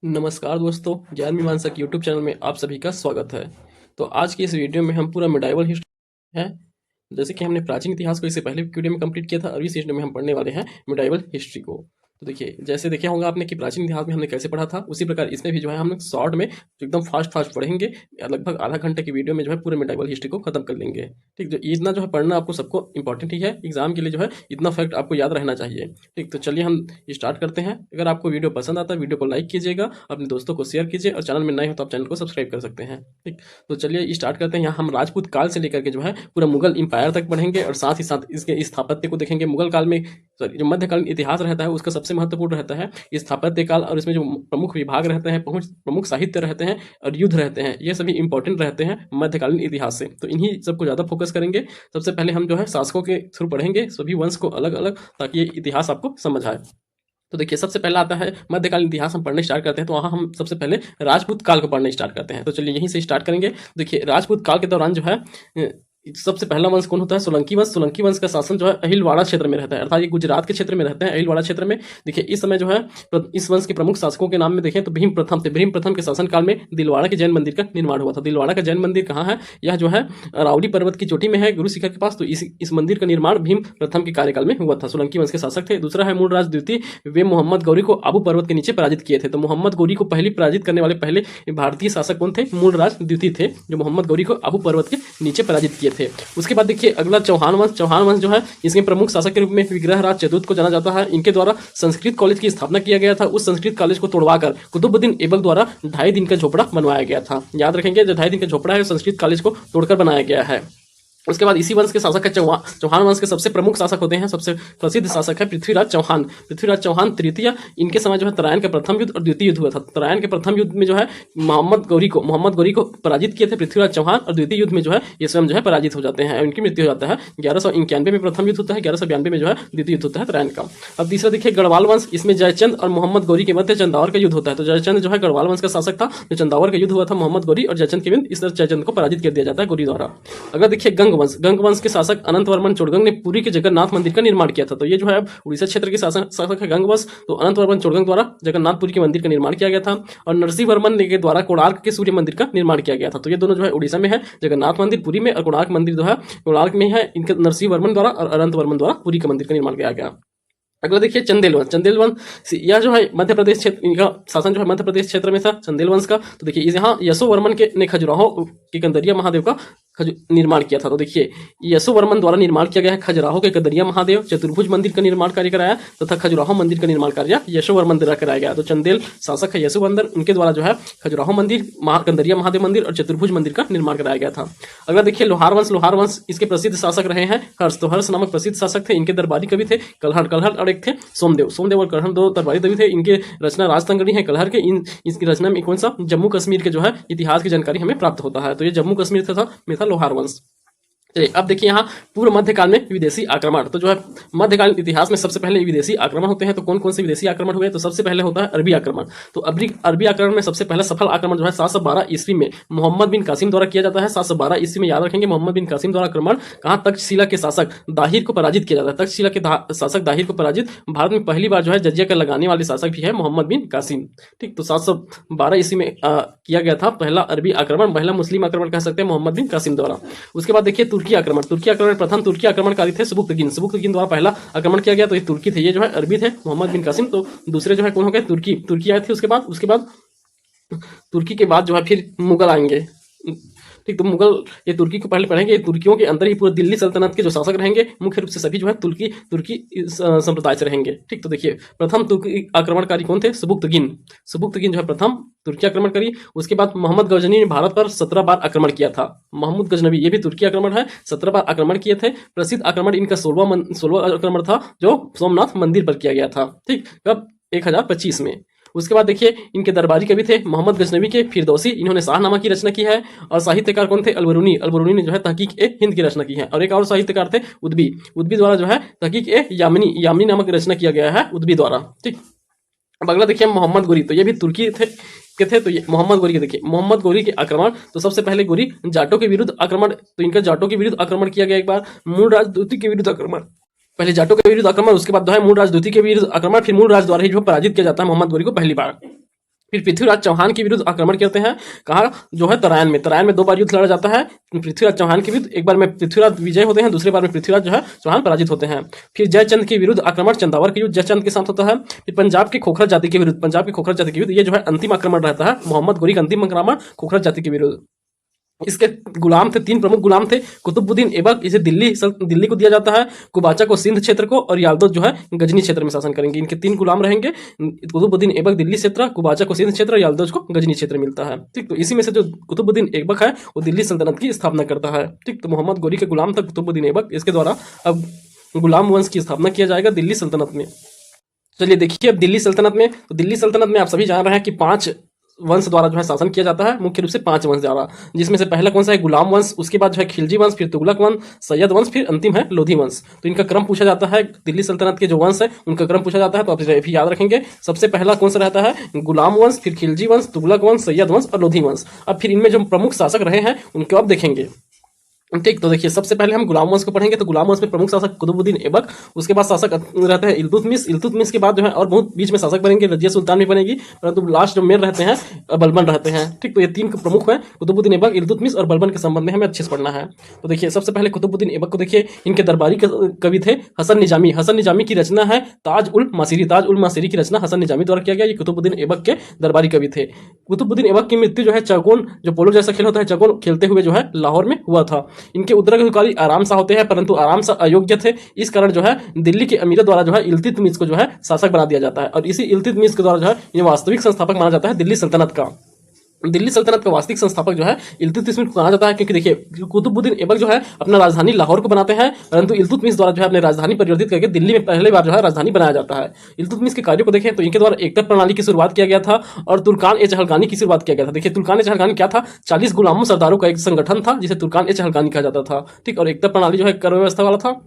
नमस्कार दोस्तों, ज्ञान मीमांसा के यूट्यूब चैनल में आप सभी का स्वागत है। तो आज की इस वीडियो में हम पूरा मिडाइवल हिस्ट्री है। जैसे कि हमने प्राचीन इतिहास को इससे पहले वीडियो में कंप्लीट किया था और इस वीडियो में हम पढ़ने वाले हैं मिडाइवल हिस्ट्री को। तो देखिए, जैसे देखा होगा आपने कि प्राचीन इतिहास में हमने कैसे पढ़ा था, उसी प्रकार इसमें भी जो है हम लोग शॉर्ट में एकदम फास्ट पढ़ेंगे। लगभग आधा घंटे की वीडियो में जो है पूरे मिडाइवल हिस्ट्री को खत्म कर लेंगे। ठीक, जो इतना जो है पढ़ना आपको सबको इंपॉर्टेंट ही है। एग्जाम के लिए जो है इतना फैक्ट आपको याद रहना चाहिए। ठीक, तो चलिए हम स्टार्ट करते हैं। अगर आपको वीडियो पसंद आता है, वीडियो को लाइक कीजिएगा, अपने दोस्तों को शेयर कीजिए और चैनल में नए हो तो आप चैनल को सब्सक्राइब कर सकते हैं। ठीक, तो चलिए स्टार्ट करते हैं। यहाँ हम राजपूत काल से लेकर के जो है पूरा मुगल इंपायर तक पढ़ेंगे और साथ ही साथ इसके स्थापत्य को देखेंगे। मुगल काल में जो मध्यकालीन इतिहास रहता है उसका सबसे महत्वपूर्ण रहता है स्थापत्य काल, और इसमें जो प्रमुख विभाग रहते हैं, प्रमुख साहित्य रहते हैं और युद्ध रहते हैं, ये सभी इंपॉर्टेंट रहते हैं मध्यकालीन इतिहास से। तो इन्हीं सबको ज़्यादा फोकस करेंगे। सबसे पहले हम जो है शासकों के थ्रू पढ़ेंगे सभी वंश को अलग अलग, ताकि ये इतिहास आपको समझ आए। तो देखिए, सबसे पहला आता है मध्यकालीन इतिहास। हम पढ़ने स्टार्ट करते हैं तो वहाँ हम सबसे पहले राजपूत काल को पढ़ने स्टार्ट करते हैं। तो चलिए यहीं से स्टार्ट करेंगे। देखिए, राजपूत काल के दौरान जो है सबसे पहला वंश कौन होता है? सोलंकी वंश। सोलंकी वंश का शासन जो है अहिलवाड़ा क्षेत्र में रहता है, अर्थात ये गुजरात के क्षेत्र में रहते हैं, अहिलवाड़ा क्षेत्र में। देखिए, इस समय जो है इस वंश के प्रमुख शासकों के नाम में देखें तो भीम प्रथम थे। भीम प्रथम के शासनकाल में दिलवाड़ा के जैन मंदिर का निर्माण हुआ था। दिलवाड़ा का जैन मंदिर कहाँ है? यह जो है अरावली पर्वत की चोटी में है, गुरु शिखर के पास। तो इस मंदिर का निर्माण भीम प्रथम के कार्यकाल में हुआ था। सोलंकी वंश के शासक थे। दूसरा है मूलराज द्वितीय। वे मोहम्मद गौरी को आबू पर्वत के नीचे पराजित किए थे। तो मोहम्मद गौरी को पहले पराजित करने वाले पहले भारतीय शासक कौन थे? मूलराज द्वितीय थे, जो मोहम्मद गौरी को आबू पर्वत के नीचे पराजित किए थे। उसके बाद देखिए अगला चौहान वंश। चौहान वंश जो है इसके प्रमुख शासक के रूप में विग्रहराज चतुर्थ को जाना जाता है। इनके द्वारा संस्कृत कॉलेज की स्थापना किया गया था। उस संस्कृत कॉलेज को तोड़वाकर कुतुबुद्दीन ऐबक द्वारा 2.5 दिन का झोपड़ा बनवाया गया था। याद रखेंगे, जो 2.5 दिन का झोपड़ा है संस्कृत कॉलेज को तोड़कर बनाया गया है। उसके बाद इसी वंश के शासक है चौहान वंश के सबसे प्रमुख शासक होते हैं, सबसे प्रसिद्ध शासक है पृथ्वीराज चौहान। पृथ्वीराज चौहान तृतीय। इनके समय जो है तराइन का प्रथम युद्ध और द्वितीय युद्ध हुआ था। तराइन के प्रथम युद्ध में जो है मोहम्मद गौरी को पराजित किए थे पृथ्वीराज चौहान, और द्वितीय युद्ध में जो है ये स्वयं जो है पराजित हो जाते हैं, उनकी मृत्यु हो जाता है। 1191 में प्रथम युद्ध होता है, 1192 में जो है द्वितीय युद्ध होता है तराइन का। अब तीसरा देखिए गढ़वाल वंश। इसमें जयचंद और मोहम्मद गौरी के मध्य चंदावर का युद्ध होता है। तो जयचंद जो है गढ़वाल वंश का शासक था, जो चंदावर का युद्ध हुआ था मोहम्मद गौरी और जयचंद के बीच। इस तरह जयचंद को पराजित कर दिया जाता है गौरी द्वारा। अगर देखिए गंग वंश। गंग वंश के शासक अनंत वर्मन चोड़गंग ने पुरी के जगन्नाथ मंदिर का निर्माण किया था। तो ये जो है उड़ीसा क्षेत्र के शासक है गंग वंश। तो अनंत वर्मन चोड़गंग द्वारा जगन्नाथपुरी के मंदिर का निर्माण किया गया था, और नरसिंह वर्मन के द्वारा कोणार्क के सूर्य मंदिर का निर्माण किया गया था। तो ये दोनों जो है उड़ीसा में है, जगन्नाथ मंदिर पुरी में और कोणार्क मंदिर जो है कोणार्क में है। इनके नरसिंह वर्मन द्वारा और अनंत वर्मन द्वारा पुरी के मंदिर का निर्माण किया गया। अगला देखिए चंदेल वंश। चंदेल वंश यह जो है मध्य प्रदेश क्षेत्र, इनका शासन जो है मध्य प्रदेश क्षेत्र में था चंदेल वंश का। तो देखिए यहाँ यशो वर्मन के ने खजुराहो के कंदरिया महादेव का निर्माण किया था। तो देखिए यशो वर्मन द्वारा निर्माण किया गया है खजुराहो के कंदरिया महादेव, चतुर्भुज मंदिर का निर्माण कार्य कराया तथा खजुराहो मंदिर का निर्माण कार्य यशो वर्मन द्वारा कराया गया। तो चंदेल शासक है यशो वर्मन, उनके द्वारा जो है खजुराहो मंदिर, कंदरिया महादेव मंदिर और चतुर्भुज मंदिर का निर्माण कराया गया था। अगला देखिए लोहार वंश। लोहार वंश इसके प्रसिद्ध शासक रहे हैं हर्ष। तो हर्ष नामक प्रसिद्ध शासक थे। इनके दरबारी कवि थे कलहर। कलहर और एक थे सोमदेव। सोमदेव और कलहर दो दरबारी कवि थे। इनके रचना राजतंगड़ी है कलहर के। इसकी रचना में कौन सा? जम्मू कश्मीर के जो है इतिहास की जानकारी हमें प्राप्त होता है। तो ये जम्मू कश्मीर था लोहार वंश। चलिए अब देखिए यहाँ पूर्व मध्यकाल में विदेशी आक्रमण। तो जो है मध्यकालीन इतिहास में सबसे पहले विदेशी आक्रमण होते हैं। तो कौन कौन से विदेशी आक्रमण हुए? तो सबसे पहले होता है अरबी आक्रमण। तो अरबी आक्रमण में सबसे पहला सफल आक्रमण जो है 712 ईस्वी में मोहम्मद बिन कासिम द्वारा किया जाता है। 712 ईस्वी में याद रखेंगे मोहम्मद बिन कासिम द्वारा आक्रमण कहाँ? तक्षशिला के शासक दाहिर को पराजित किया जाता है। तक्षशिला के शासक दाहिर को पराजित। भारत में पहली बार जो है जजिया कर लगाने वाले शासक भी है मोहम्मद बिन कासिम। ठीक, तो 712 ईस्वी में किया गया था पहला अरबी आक्रमण, पहला मुस्लिम आक्रमण कह सकते हैं मोहम्मद बिन कासिम द्वारा। उसके बाद देखिए तुर्की आक्रमण। तुर्की आक्रमण प्रथम तुर्की आक्रमणकारी थे सुबुक्तगिन। सुबुक्तगिन द्वारा पहला आक्रमण किया गया। तो ये तुर्की थे, ये जो है अरबी थे मोहम्मद बिन कासिम। तो दूसरे जो है कौन हो गए? तुर्की आए थे। उसके बाद तुर्की के बाद जो है फिर मुगल आएंगे। ठीक, तो मुगल ये तुर्की को पहले पढ़ेंगे। तुर्कियों के अंदर ही पूरे दिल्ली सल्तनत के जो शासक रहेंगे मुख्य रूप से सभी जो है तुर्की संप्रदाय से रहेंगे। ठीक, तो देखिए प्रथम तुर्की आक्रमणकारी कौन थे? सुबुक्तगिन। सुबुक्तगिन जो है प्रथम तुर्की आक्रमण करी। उसके बाद मोहम्मद गजनवी ने भारत पर 17 बार आक्रमण किया था। मोहम्मद गजनवी, ये भी तुर्की आक्रमण है, 17 बार आक्रमण किए थे। प्रसिद्ध आक्रमण इनका 16वां आक्रमण था जो सोमनाथ मंदिर पर किया गया था। ठीक, कब? 1025 में। उसके बाद देखिए इनके दरबारी कवि थे मोहम्मद गजनवी के फिरदौसी। इन्होंने शाहनामा की रचना की है। और साहित्यकार कौन थे? अलबरूनी। अलबरूनी ने जो है तहकीक ए हिंद की रचना की है। और एक और साहित्यकार थे उद्बी। उद्बी द्वारा जो है तहकीक ए यामिनी नामक रचना किया गया है उद्बी द्वारा। ठीक, अब अगला देखिए मोहम्मद गौरी। तो ये भी तुर्की थे। तो ये मोहम्मद गौरी के देखिए मोहम्मद गौरी के आक्रमण। तो सबसे पहले गौरी जाटों के विरुद्ध आक्रमण। तो इनका जाटों के विरुद्ध आक्रमण किया गया एक बार। मूल राजदूती के विरुद्ध आक्रमण। पहले जाटों के विरुद्ध आक्रमण, उसके बाद जो है मूल राजदूती के विरुद्ध आक्रमण, फिर मूल राज द्वारा ही जो पराजित किया जाता है मोहम्मद गौरी को पहली बार। फिर पृथ्वीराज चौहान के विरुद्ध आक्रमण करते हैं। कहाँ जो है तराइन में। तराइन में 2 बार युद्ध लड़ा जाता है पृथ्वीराज चौहान के विरुद्ध। एक बार में पृथ्वीराज विजय होते हैं, दूसरे बार में पृथ्वीराज जो है चौहान पराजित होते हैं। फिर जयचंद के विरुद्ध आक्रमण चंदावर के युद्ध जयचंद के साथ होता है। फिर पंजाब के खोखरा जाति के विरुद्ध, पंजाब के खोखरा जाति के विरुद्ध ये जो है अंतिम आक्रमण रहता है, मोहम्मद गोरी का अंतिम आक्रमण खोखरा जाति के विरुद्ध। इसके गुलाम थे, 3 प्रमुख गुलाम थे। कुतुबुद्दीन ऐबक इसे दिल्ली को दिया जाता है, कुबाचा को सिंध क्षेत्र को, और यादव जो है गजनी क्षेत्र में शासन करेंगे। इनके 3 गुलाम रहेंगे। कुतुबुद्दीन ऐबक दिल्ली क्षेत्र, कुबाचा को सिंध क्षेत्र, यादव को गजनी क्षेत्र मिलता है। ठीक, तो इसी में से जो कुतुबुद्दीन ऐबक है वो दिल्ली सल्तनत की स्थापना करता है। ठीक, तो मोहम्मद गोरी के गुलाम था कुतुबुद्दीन ऐबक, इसके द्वारा अब गुलाम वंश की स्थापना किया जाएगा दिल्ली सल्तनत में। चलिए देखिए अब दिल्ली सल्तनत में, तो दिल्ली सल्तनत में आप सभी जान रहे हैं कि 5 वंश द्वारा जो है शासन किया जाता है, मुख्य रूप से 5 वंश द्वारा, जिसमें से पहला कौन सा है गुलाम वंश, उसके बाद जो है खिलजी वंश, फिर तुगलक वंश, सैयद वंश, फिर अंतिम है लोधी वंश। तो इनका क्रम पूछा जाता है, दिल्ली सल्तनत के जो वंश है उनका क्रम पूछा जाता है, तो आप इसे भी याद रखेंगे। सबसे पहला कौन सा रहता है गुलाम वंश, फिर खिलजी वंश, तुगलक वंश, सैयद वंश और लोधी वंश। अब फिर इनमें जो प्रमुख शासक रहे हैं उनको अब देखेंगे। ठीक, तो देखिए सबसे पहले हम गुलाम वंश को पढ़ेंगे। तो गुलाम वंश में प्रमुख शासक कुतुबुद्दीन ऐबक, उसके बाद शासक रहते हैं इल्तुतमिश। इल्तुतमिश के बाद जो है और बहुत बीच में शासक बनेंगे, रजिया सुल्तान भी बनेगी, परंतु लास्ट जो मेन रहते हैं बलबन रहते हैं। ठीक, तो ये 3 प्रमुख हैं, कुतुबुद्दीन ऐबक, इल्तुतमिश और बलबन के संबंध में हमें अच्छे से पढ़ना है। तो देखिए सबसे पहले कुतुबुद्दीन ऐबक को देखिए, इनके दरबारी कवि थे हसन निजामी। हसन निजामी की रचना है ताज उल मासीरी। ताज उल मासीरी की रचना हसन निजामी द्वारा किया गया। ये कुतुबुद्दीन ऐबक के दरबारी कवि थे। कुतुबुद्दीन ऐबक की मृत्यु जो है चौकोन, जो पोलो जैसा खेल होता है चौकोन खेलते हुए जो है लाहौर में हुआ था। इनके उत्तराधिकारी आराम सा होते हैं, परंतु आराम सा अयोग्य थे। इस कारण जो है दिल्ली के अमीरों द्वारा जो है इल्तुतमिश को जो है शासक बना दिया जाता है, और इसी इल्तुतमिश के द्वारा जो है ये वास्तविक संस्थापक माना जाता है दिल्ली सल्तनत का। दिल्ली सल्तनत का वास्तविक संस्थापक जो है इल्तुतमिश को माना जाता है, क्योंकि देखिए कुतुबुद्दीन ऐबक जो है अपना राजधानी लाहौर को बनाते हैं, परंतु इल्तुतमिश द्वारा जो है अपनी राजधानी परिवर्तित करके दिल्ली में पहली बार जो है राजधानी बनाया जाता है। इल्तुतमिश के कार्यों को देखें तो इनके द्वारा एकता प्रणाली की शुरुआत किया गया था, और तुर्कान ए चहलगानी की शुरुआत किया गया था। देखिए तुर्कान ए चहलगानी क्या था, 40 गुलामों सरदारों का एक संगठन था जिसे तुर्कान ए चहलगानी कहा जाता था। ठीक, और एकता प्रणाली जो है कर व्यवस्था वाला था।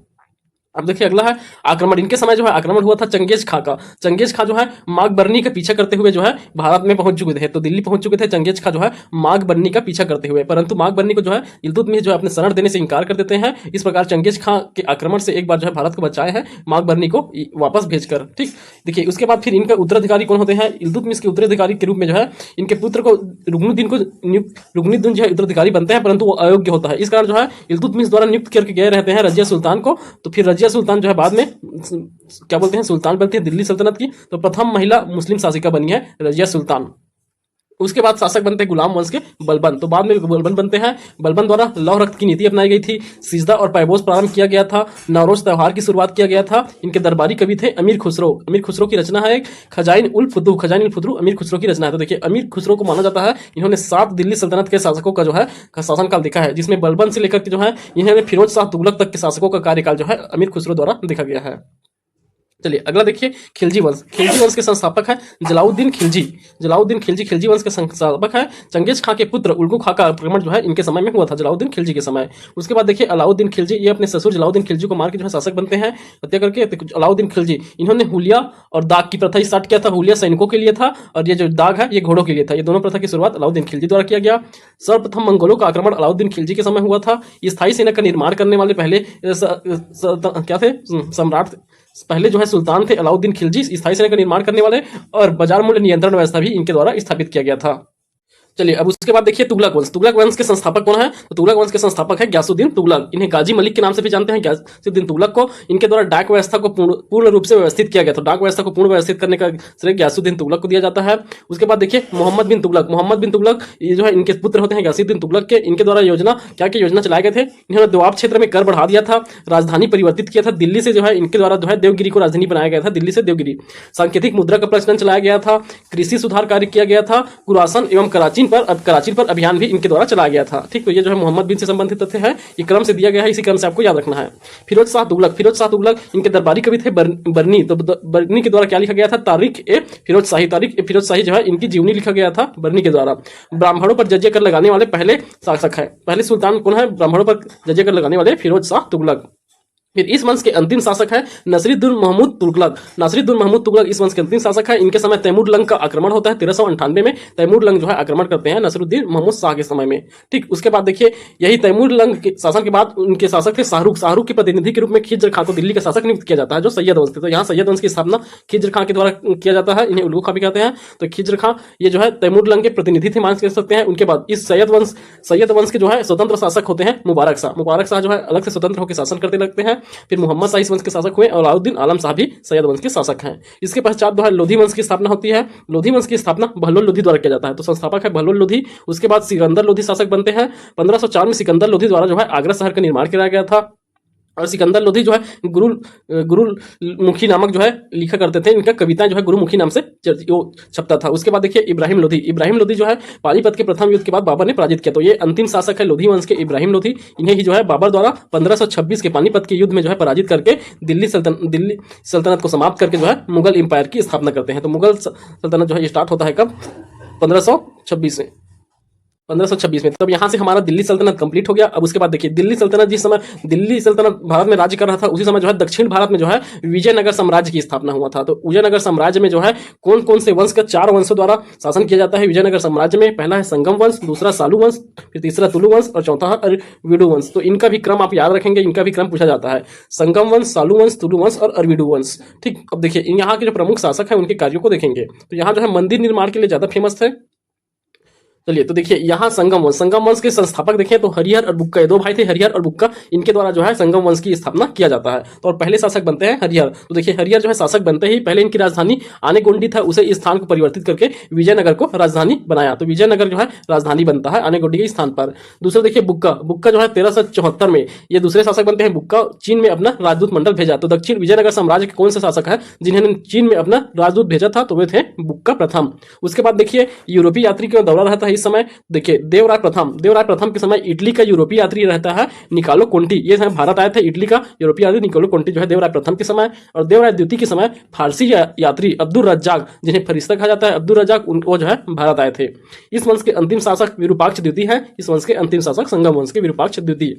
अब देखिए अगला है आक्रमण। इनके समय जो है आक्रमण हुआ था चंगेज खां का। चंगेज खां जो है माघ बरनी का पीछा करते हुए जो है भारत में पहुंच चुके थे, तो दिल्ली पहुंच चुके थे चंगेज खां जो है माघ बरनी का पीछा करते हुए, परंतु माघ बरनी को जो है इल्तुतमिश जो है अपने शरण देने से इनकार कर देते हैं। इस प्रकार चंगेज खां के आक्रमण से एक बार जो है भारत को बचाए हैं माघ बरनी को वापस भेजकर। ठीक, देखिए उसके बाद फिर इनका उत्तराधिकारी कौन होते हैं, इल्तुतमिश के उत्तराधिकारी के रूप में जो है इनके पुत्र को रुकनुद्दीन जो है उत्तराधिकारी बनते हैं, परंतु वो अयोग्य होता है। इस कारण जो है इल्तुतमिश द्वारा नियुक्त करके गए रहते हैं रजिया सुल्तान को। तो फिर रजिया सुल्तान जो है बाद में क्या बोलते हैं सुल्तान बनती है दिल्ली सल्तनत की। तो प्रथम महिला मुस्लिम शासिका बनी है रजिया सुल्तान। उसके बाद शासक बनते हैं गुलाम वंश के बलबन। तो बाद में बलबन बनते हैं। बलबन द्वारा लौह रक्त की नीति अपनाई गई थी, सिजदा और पैबोस प्रारंभ किया गया था, नवरोज त्योहार की शुरुआत किया गया था। इनके दरबारी कवि थे अमीर खुसरो। अमीर खुसरो की रचना है एक खजाइन उल फुद्दू। खजाइन उल फुद्दू अमीर खुसरो की रचना है। तो देखिए अमीर खुसरो को माना जाता है इन्होंने 7 दिल्ली सल्तनत के शासकों का जो है शासनकाल देखा है, जिसमें बलबन से लेकर के जो है इन्होंने फिरोज शाह तुगलक तक के शासकों का कार्यकाल जो है अमीर खुसरो द्वारा देखा गया है। चलिए अगला देखिए खिलजी वंश। खिलजी वंश के संस्थापक है जलाउद्दीन खिलजी। जलाउद्दीन खिलजी खिलजी वंश के संस्थापक है। चंगेज खां के पुत्र उल्गू खां का आक्रमण जो है इनके समय में हुआ था, जलाउद्दीन खिलजी के समय। उसके बाद देखिए अलाउद्दीन खिलजी, ये अपने ससुर जलाउद्दीन खिलजी को मार के जो है शासक बनते हैं हत्या करके। तो अलाउद्दीन खिलजी इन्होंने हुलिया और दाग की प्रथा स्टार्ट किया था। हुलिया सैनिकों के लिए था और ये जो दाग है ये घोड़ों के लिए था। ये दोनों प्रथा की शुरुआत अलाउद्दीन खिलजी द्वारा किया गया। सर्वप्रथम मंगोलों का आक्रमण अलाउद्दीन खिलजी के समय हुआ था। स्थायी सेना का निर्माण करने वाले पहले क्या थे सम्राट, पहले जो है सुल्तान थे अलाउद्दीन खिलजी, स्थायी सेना का निर्माण करने वाले, और बाजार मूल्य नियंत्रण व्यवस्था भी इनके द्वारा स्थापित किया गया था। चलिए अब उसके बाद देखिए तुगलक वंश। तुगलक वंश के संस्थापक कौन है, तो तुगलक वंश के संस्थापक है ग्यासुद्दीन तुगलक। इन्हें गाजी मलिक के नाम से भी जानते हैं, ग्यासुद्दीन तुगलक को। इनके द्वारा डाक व्यवस्था को पूर्ण रूप से व्यवस्थित किया गया था। डाक व्यवस्था को पूर्ण व्यवस्थित करने का श्रेय ग्यासुद्दीन तुगलक को दिया जाता है। उसके बाद देखिए मोहम्मद बिन तुगलक। मोहम्मद बिन तुगलक ये जो है इनके पुत्र होते हैं ग्यासुद्दीन तुगलक के। इनके द्वारा योजना क्या क्या योजना चलाए गए थे, इन्होंने दोआब क्षेत्र में कर बढ़ा दिया था, राजधानी परिवर्तित किया था दिल्ली से, जो है इनके द्वारा जो है देवगिरी को राजधानी बनाया गया था, दिल्ली से देवगिरी। सांकेतिक मुद्रा का प्रचलन चलाया गया था, कृषि सुधार कार्य किया गया था, कुरासन एवं कराची पर अभियान भी इनके द्वारा चलाया गया था। ठीक, तो ये जो है मोहम्मद बिन से संबंधित तथ्य है, ये क्रम से दिया गया है, इसी क्रम से आपको याद रखना है। फिरोज शाह तुगलक। फिरोज शाह तुगलक इनके दरबारी कवि थे बरनी। तो बरनी के द्वारा क्या लिखा गया था, तारीख ए फिरोज शाही। तारीख ए फिरोज शाही जो है इनकी जीवनी लिखा गया था बरनी के द्वारा। ब्राह्मणों पर जजिया कर लगाने वाले पहले शासक है, पहले सुल्तान कौन है ब्राह्मणों पर जजिया कर लगाने वाले, फिरोज शाह तुगलक। फिर इस वंश के अंतिम शासक है नसीरुद्दीन महमूद तुगलक। नसीरुद्दीन महमूद तुगलक इस वंश के अंतिम शासक है। इनके समय तैमूर लंग का आक्रमण होता है 1398 में। तैमूर लंग जो है आक्रमण करते हैं नसीरुद्दीन महमूद शाह के समय में। ठीक, उसके बाद देखिए यही तैमूर लंग के शासन के बाद उनके शासक थे शाहरुख। शाहरुख के प्रतिनिधि के रूप में खिज्र खां को दिल्ली का शासक नियुक्त किया जाता है, जो सैयद वंश थे। तो यहाँ सैयद वंश की स्थापना खिज्र खां के द्वारा किया जाता है। इन्हें उल्लू खां भी कहते हैं। तो खिज्र खां ये जो है तैमूर लंग के प्रतिनिधि थे मान सकते हैं। उनके बाद इस सैयद वंश के जो है स्वतंत्र शासक होते हैं मुबारक शाह। मुबारक शाह जो है अलग से स्वतंत्र होकर शासन करते लगते हैं। फिर मोहम्मद शाह इस वंश के शासक हुए और अलाउद्दीन आलम शाह भी सैयद वंश के शासक हैं। इसके पश्चात जो है लोधी वंश की स्थापना होती है। लोधी वंश की स्थापना बहलोल लोधी द्वारा किया जाता है। तो संस्थापक है बहलोल लोधी। उसके बाद सिकंदर लोधी शासक बनते हैं। 1504 में सिकंदर लोधी द्वारा जो है आगरा शहर का निर्माण किया गया था। और सिकंदर लोधी जो है गुरुमुखी नामक जो है लिखा करते थे। इनका कविताएं जो है गुरुमुखी नाम से छपता था। उसके बाद देखिए इब्राहिम लोधी। इब्राहिम लोधी जो है पानीपत के प्रथम युद्ध के बाद बाबर ने पराजित किया। तो ये अंतिम शासक है लोधी वंश के इब्राहिम लोधी। इन्हें ही जो है बाबर द्वारा 1526 के पानीपत के युद्ध में जो है पराजित करके दिल्ली सल्तनत को समाप्त करके जो है मुगल एम्पायर की स्थापना करते हैं। तो मुगल सल्तनत जो है स्टार्ट होता है कब? 1526 में। 1526 में। तब यहाँ से हमारा दिल्ली सल्तनत कंप्लीट हो गया। अब उसके बाद देखिए दिल्ली सल्तनत जिस समय दिल्ली सल्तनत भारत में राज्य कर रहा था, उसी समय जो है दक्षिण भारत में जो है विजयनगर साम्राज्य की स्थापना हुआ था। तो विजयनगर साम्राज्य में जो है कौन कौन से वंश का 4 वंशों द्वारा शासन किया जाता है विजयनगर साम्राज्य में? पहला है संगम वंश, दूसरा सालू वंश, फिर तीसरा तुलु वंश और चौथा है अरविडू वंश। तो इनका भी क्रम आप याद रखेंगे, इनका भी क्रम पूछा जाता है। संगम वंश, सालू वंश, तुलु वंश और अरविडू वंश। ठीक, अब देखिए यहाँ के जो प्रमुख शासक है उनके कार्यों को देखेंगे। तो यहाँ जो है मंदिर निर्माण के लिए ज्यादा फेमस थे। चलिए तो देखिए यहाँ संगम वंश के संस्थापक देखें तो हरिहर और बुक्का, ये 2 भाई थे हरिहर और बुक्का। इनके द्वारा जो है संगम वंश की स्थापना किया जाता है। तो और पहले शासक बनते हैं हरिहर। तो देखिए हरिहर जो है शासक बनते ही पहले इनकी राजधानी आनेगोंडी था, उसे इस स्थान को परिवर्तित करके विजयनगर को राजधानी बनाया। तो विजयनगर जो है राजधानी बनता है आनेगोंडी के स्थान पर। दूसरा देखिए बुक्का जो है 1374 में ये दूसरे शासक बनते हैं। बुक्का चीन में अपना राजदूत मंडल भेजा। तो दक्षिण विजयनगर साम्राज्य के कौन से शासक है जिन्होंने चीन में अपना राजदूत भेजा था? तो वे थे बुक्का प्रथम। उसके बाद देखिए यूरोपीय यात्री का दौरा रहता है इस समय। देखिए देवराय प्रथम के समय इटली का यूरोपीय यात्री रहता है निकोलो कोंटी। ये भारत आए थे इटली का यूरोपीय यात्री निकोलो कोंटी जो है देवराय प्रथम के समय। और देवराय द्वितीय के समय फारसी यात्री अब्दुल रज्जाक, जिन्हें फरिश्ता कहा जाता है, अब्दुल रज्जाक, वो जो है भारत आए थे। इस वंश के अंतिम शासक विरूपाक्ष द्वितीय है। इस वंश के अंतिम शासक संगम वंश के विरूपाक्ष द्वितीय।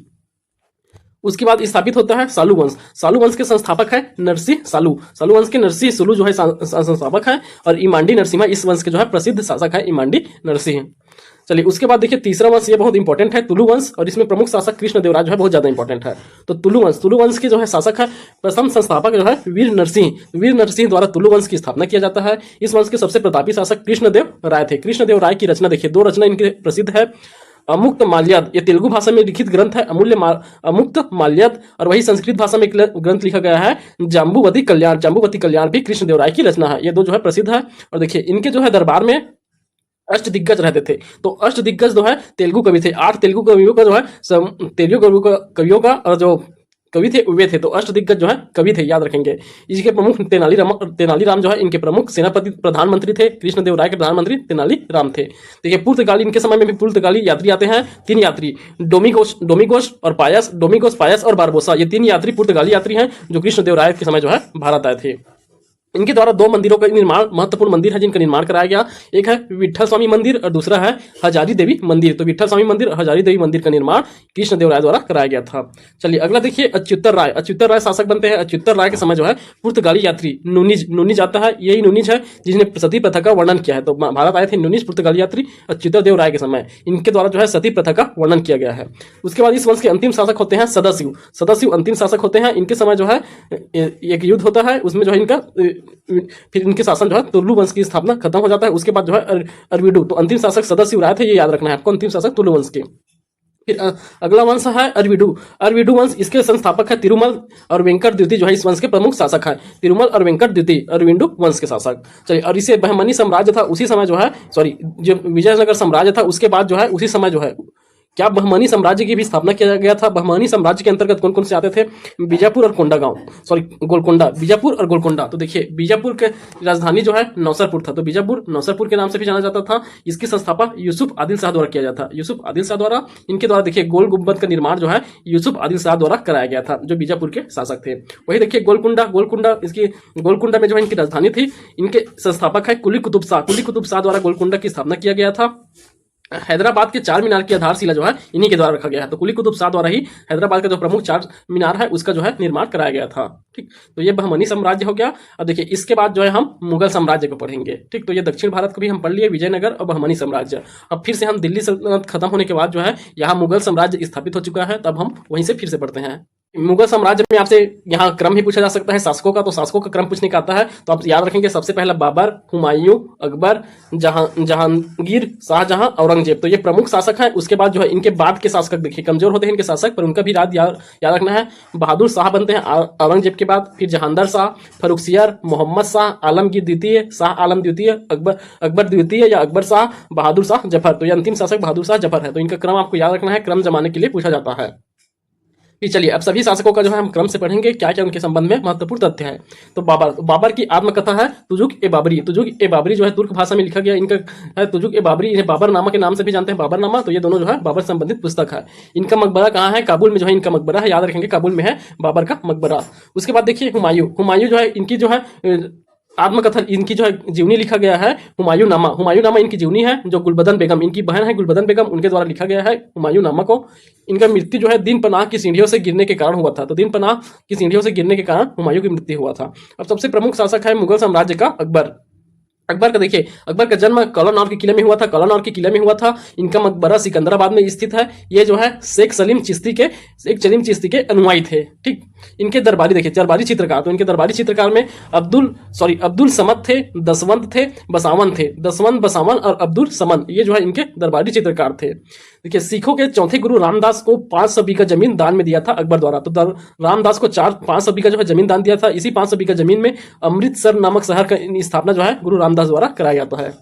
उसके बाद स्थापित होता है सालू वंश। सालू वंश के संस्थापक है नरसिंह सालू। सालू वंश के नरसिंह सुलू जो है संस्थापक है। और इमांडी नरसिम्हा इस वंश के जो है प्रसिद्ध शासक है इमांडी नरसिंह। चलिए उसके बाद देखिए तीसरा वंश, ये बहुत इंपॉर्टेंट है, तुलु वंश। और इसमें प्रमुख शासक कृष्णदेवराय जो है बहुत ज्यादा इंपॉर्टेंट है। तो तुलु वंश के जो है शासक है प्रथम संस्थापक जो है वीर नरसिंह द्वारा तुलु वंश की स्थापना किया जाता है। इस वंश के सबसे प्रतापी शासक कृष्णदेव राय थे। कृष्णदेव राय की रचना देखिए 2 रचना इनके प्रसिद्ध है। अमुक्त माल्याद, ये तेलुगु भाषा में लिखित ग्रंथ है। अमुक्त माल्याद। और वही संस्कृत भाषा में ग्रंथ लिखा गया है जाम्बुवती कल्याण भी कृष्णदेव राय की रचना है। ये 2 जो है प्रसिद्ध है। और देखिए इनके जो है दरबार में अष्टदिग्गज रहते थे। तो अष्टदिग्गज जो है तेलुगु कवि थे। 8 तेलुगु कवियों का जो है तेलुगु कवियों का और जो कवि थे वे थे। तो अष्टदिग्गज जो है कवि थे, याद रखेंगे। इसके प्रमुख तेनालीराम जो है इनके प्रमुख सेनापति प्रधानमंत्री थे। कृष्णदेव राय के प्रधानमंत्री तेनालीराम थे। देखिए पुर्तगाली, इनके समय में भी पुर्तगाली यात्री आते हैं। 3 यात्री डोमिगोस पायस और बारबोसा, ये 3 यात्री पुर्तगाली यात्री हैं जो कृष्णदेव राय के समय जो है भारत आए थे। इनके द्वारा 2 मंदिरों का निर्माण, महत्वपूर्ण मंदिर है जिनका निर्माण कराया गया। एक है विठल स्वामी मंदिर और दूसरा है हजारी देवी मंदिर। तो विठल स्वामी मंदिर और हजारी देवी मंदिर का निर्माण कृष्णदेव राय द्वारा कराया गया था। चलिए अगला देखिए अच्युतर राय शासक बनते हैं। अच्युतर राय के समय जो है पुर्तगाली यात्री नूनिज आता है। यही नूनिज है जिसने सती प्रथा का वर्णन किया है। तो भारत आए थे नूनिज पुर्तगाली यात्री अच्युतर देव राय के समय। इनके द्वारा जो है सती प्रथा का वर्णन किया गया है। उसके बाद इस वंश के अंतिम शासक होते हैं सदाशिव अंतिम शासक होते हैं। इनके समय जो है एक युद्ध होता है, उसमें जो है इनका फिर इनके शासन जो है तुलु वंश की स्थापना खत्म हो जाता है। उसके बाद जो है अरविडू। तो अंतिम शासक सदाशिव राय थे, ये याद रखना है आपको, अंतिम शासक तुलु वंश के। फिर अगला वंश है अरविडू वंश। इसके संस्थापक है तिरुमल और वेंकट द्वितीय जो है इस वंश के प्रमुख शासक है। तिरुमल और वेंकट द्वितीय अरविडू वंश के शासक। चलिए और इसे बहमनी साम्राज्य था उसी समय जो है जो विजयनगर साम्राज्य था उसके बाद जो है उसी समय जो है क्या बहमनी साम्राज्य की भी स्थापना किया गया था। बहमनी साम्राज्य के अंतर्गत कौन कौन से आते थे? बीजापुर और गोलकोंडा। बीजापुर और गोलकोंडा। तो देखिए बीजापुर के राजधानी जो है नौसरपुर था। तो बीजापुर नौसरपुर के नाम से भी जाना जाता था। इसकी संस्थापक यूसुफ आदिल शाह द्वारा किया जाता। यूसुफ आदिल शाह द्वारा, इनके द्वारा देखिए गोल गुंबद का निर्माण जो है यूसुफ आदिल शाह द्वारा कराया गया था, जो बीजापुर के शासक थे। वही देखिए गोलकुंडा में जो है इनकी राजधानी थी। इनके संस्थापक है कुली कुतुब शाह द्वारा गोलकुंडा की स्थापना किया गया था। हैदराबाद के चार मीनार की आधारशिला जो है इन्हीं के द्वारा रखा गया है। तो कुली कुतुब शाह द्वारा ही हैदराबाद का जो प्रमुख चार मीनार है उसका जो है निर्माण कराया गया था। ठीक, तो ये बहमनी साम्राज्य हो गया। अब देखिए इसके बाद जो है हम मुगल साम्राज्य को पढ़ेंगे। ठीक, तो ये दक्षिण भारत को भी हम पढ़ लिए, विजयनगर और बहमनी साम्राज्य। अब फिर से हम दिल्ली सल्तनत खत्म होने के बाद जो है यहाँ मुगल साम्राज्य स्थापित हो चुका है, तब हम वहीं से फिर से पढ़ते हैं। मुगल साम्राज्य में आपसे यहाँ क्रम ही पूछा जा सकता है शासकों का, तो शासकों का क्रम पूछने का आता है तो आप याद रखेंगे सबसे पहला बाबर, हुमायूं, अकबर, जहांगीर, शाहजहां, औरंगजेब। तो ये प्रमुख शासक हैं। उसके बाद जो है इनके बाद के शासक देखिए कमजोर होते हैं इनके शासक, पर उनका भी याद रखना है। बहादुर शाह बनते हैं औरंगजेब के बाद, फिर जहांदर शाह, फरुखसियर, मोहम्मद शाह, आलमगीर द्वितीय, शाह आलम द्वितीय, अकबर द्वितीय या अकबर शाह, बहादुर शाह जफर। तो ये अंतिम शासक बहादुर शाह जफर है। तो इनका क्रम आपको याद रखना है, क्रम जमाने के लिए पूछा जाता है। फिर चलिए अब सभी शासकों का जो है हम क्रम से पढ़ेंगे क्या क्या उनके संबंध में महत्वपूर्ण तथ्य है। तो बाबर की आत्मकथा है तुजुक ए बाबरी। तुजुक ए बाबरी जो है तुर्क भाषा में लिखा गया इनका है तुजुक ए बाबरी। इन्हें बाबरनामा के नाम से भी जानते हैं, बाबरनामा। तो ये दोनों जो है बाबर से संबंधित पुस्तक है। इनका मकबरा कहाँ है? काबुल में जो है इनका मकबरा है, याद रखेंगे काबुल में है बाबर का मकबरा। उसके बाद देखिए हुमायूं जो है इनकी जो है आत्मकथन, इनकी जो है जीवनी लिखा गया है हुमायूं नामा इनकी जीवनी है, जो गुलबदन बेगम इनकी बहन है, गुलबदन बेगम उनके द्वारा लिखा गया है हुमायूं नामा को। इनका मृत्यु जो है दिन पनाह की सीढ़ियों से गिरने के कारण हुआ था। तो दिन पनाह की सीढ़ियों से गिरने के कारण हुमायूं की मृत्यु हुआ था। अब सबसे प्रमुख शासक है मुगल साम्राज्य का अकबर का देखिए, अकबर का जन्म कौलानौर के किले में हुआ था। कौलानौर के किले में हुआ था। इनका मकबरा सिकंदराबाद में स्थित है। ये जो है शेख सलीम चिश्ती के अनुयायी थे। ठीक, इनके दरबारी देखिए, दरबारी चित्रकार, तो इनके दरबारी चित्रकार में अब्दुल समद थे, दसवंत थे, बसावन थे। दसवंत, बसावन और अब्दुल समद ये जो है इनके दरबारी चित्रकार थे। देखिए सिखों के चौथे गुरु रामदास को 500 बीघा जमीन दान में दिया था अकबर द्वारा। तो रामदास को 500 बीघा जो है जमीन दान दिया था। इसी 500 बीघा जमीन में अमृतसर नामक शहर का स्थापना जो है गुरु रामदास द्वारा कराया जाता है।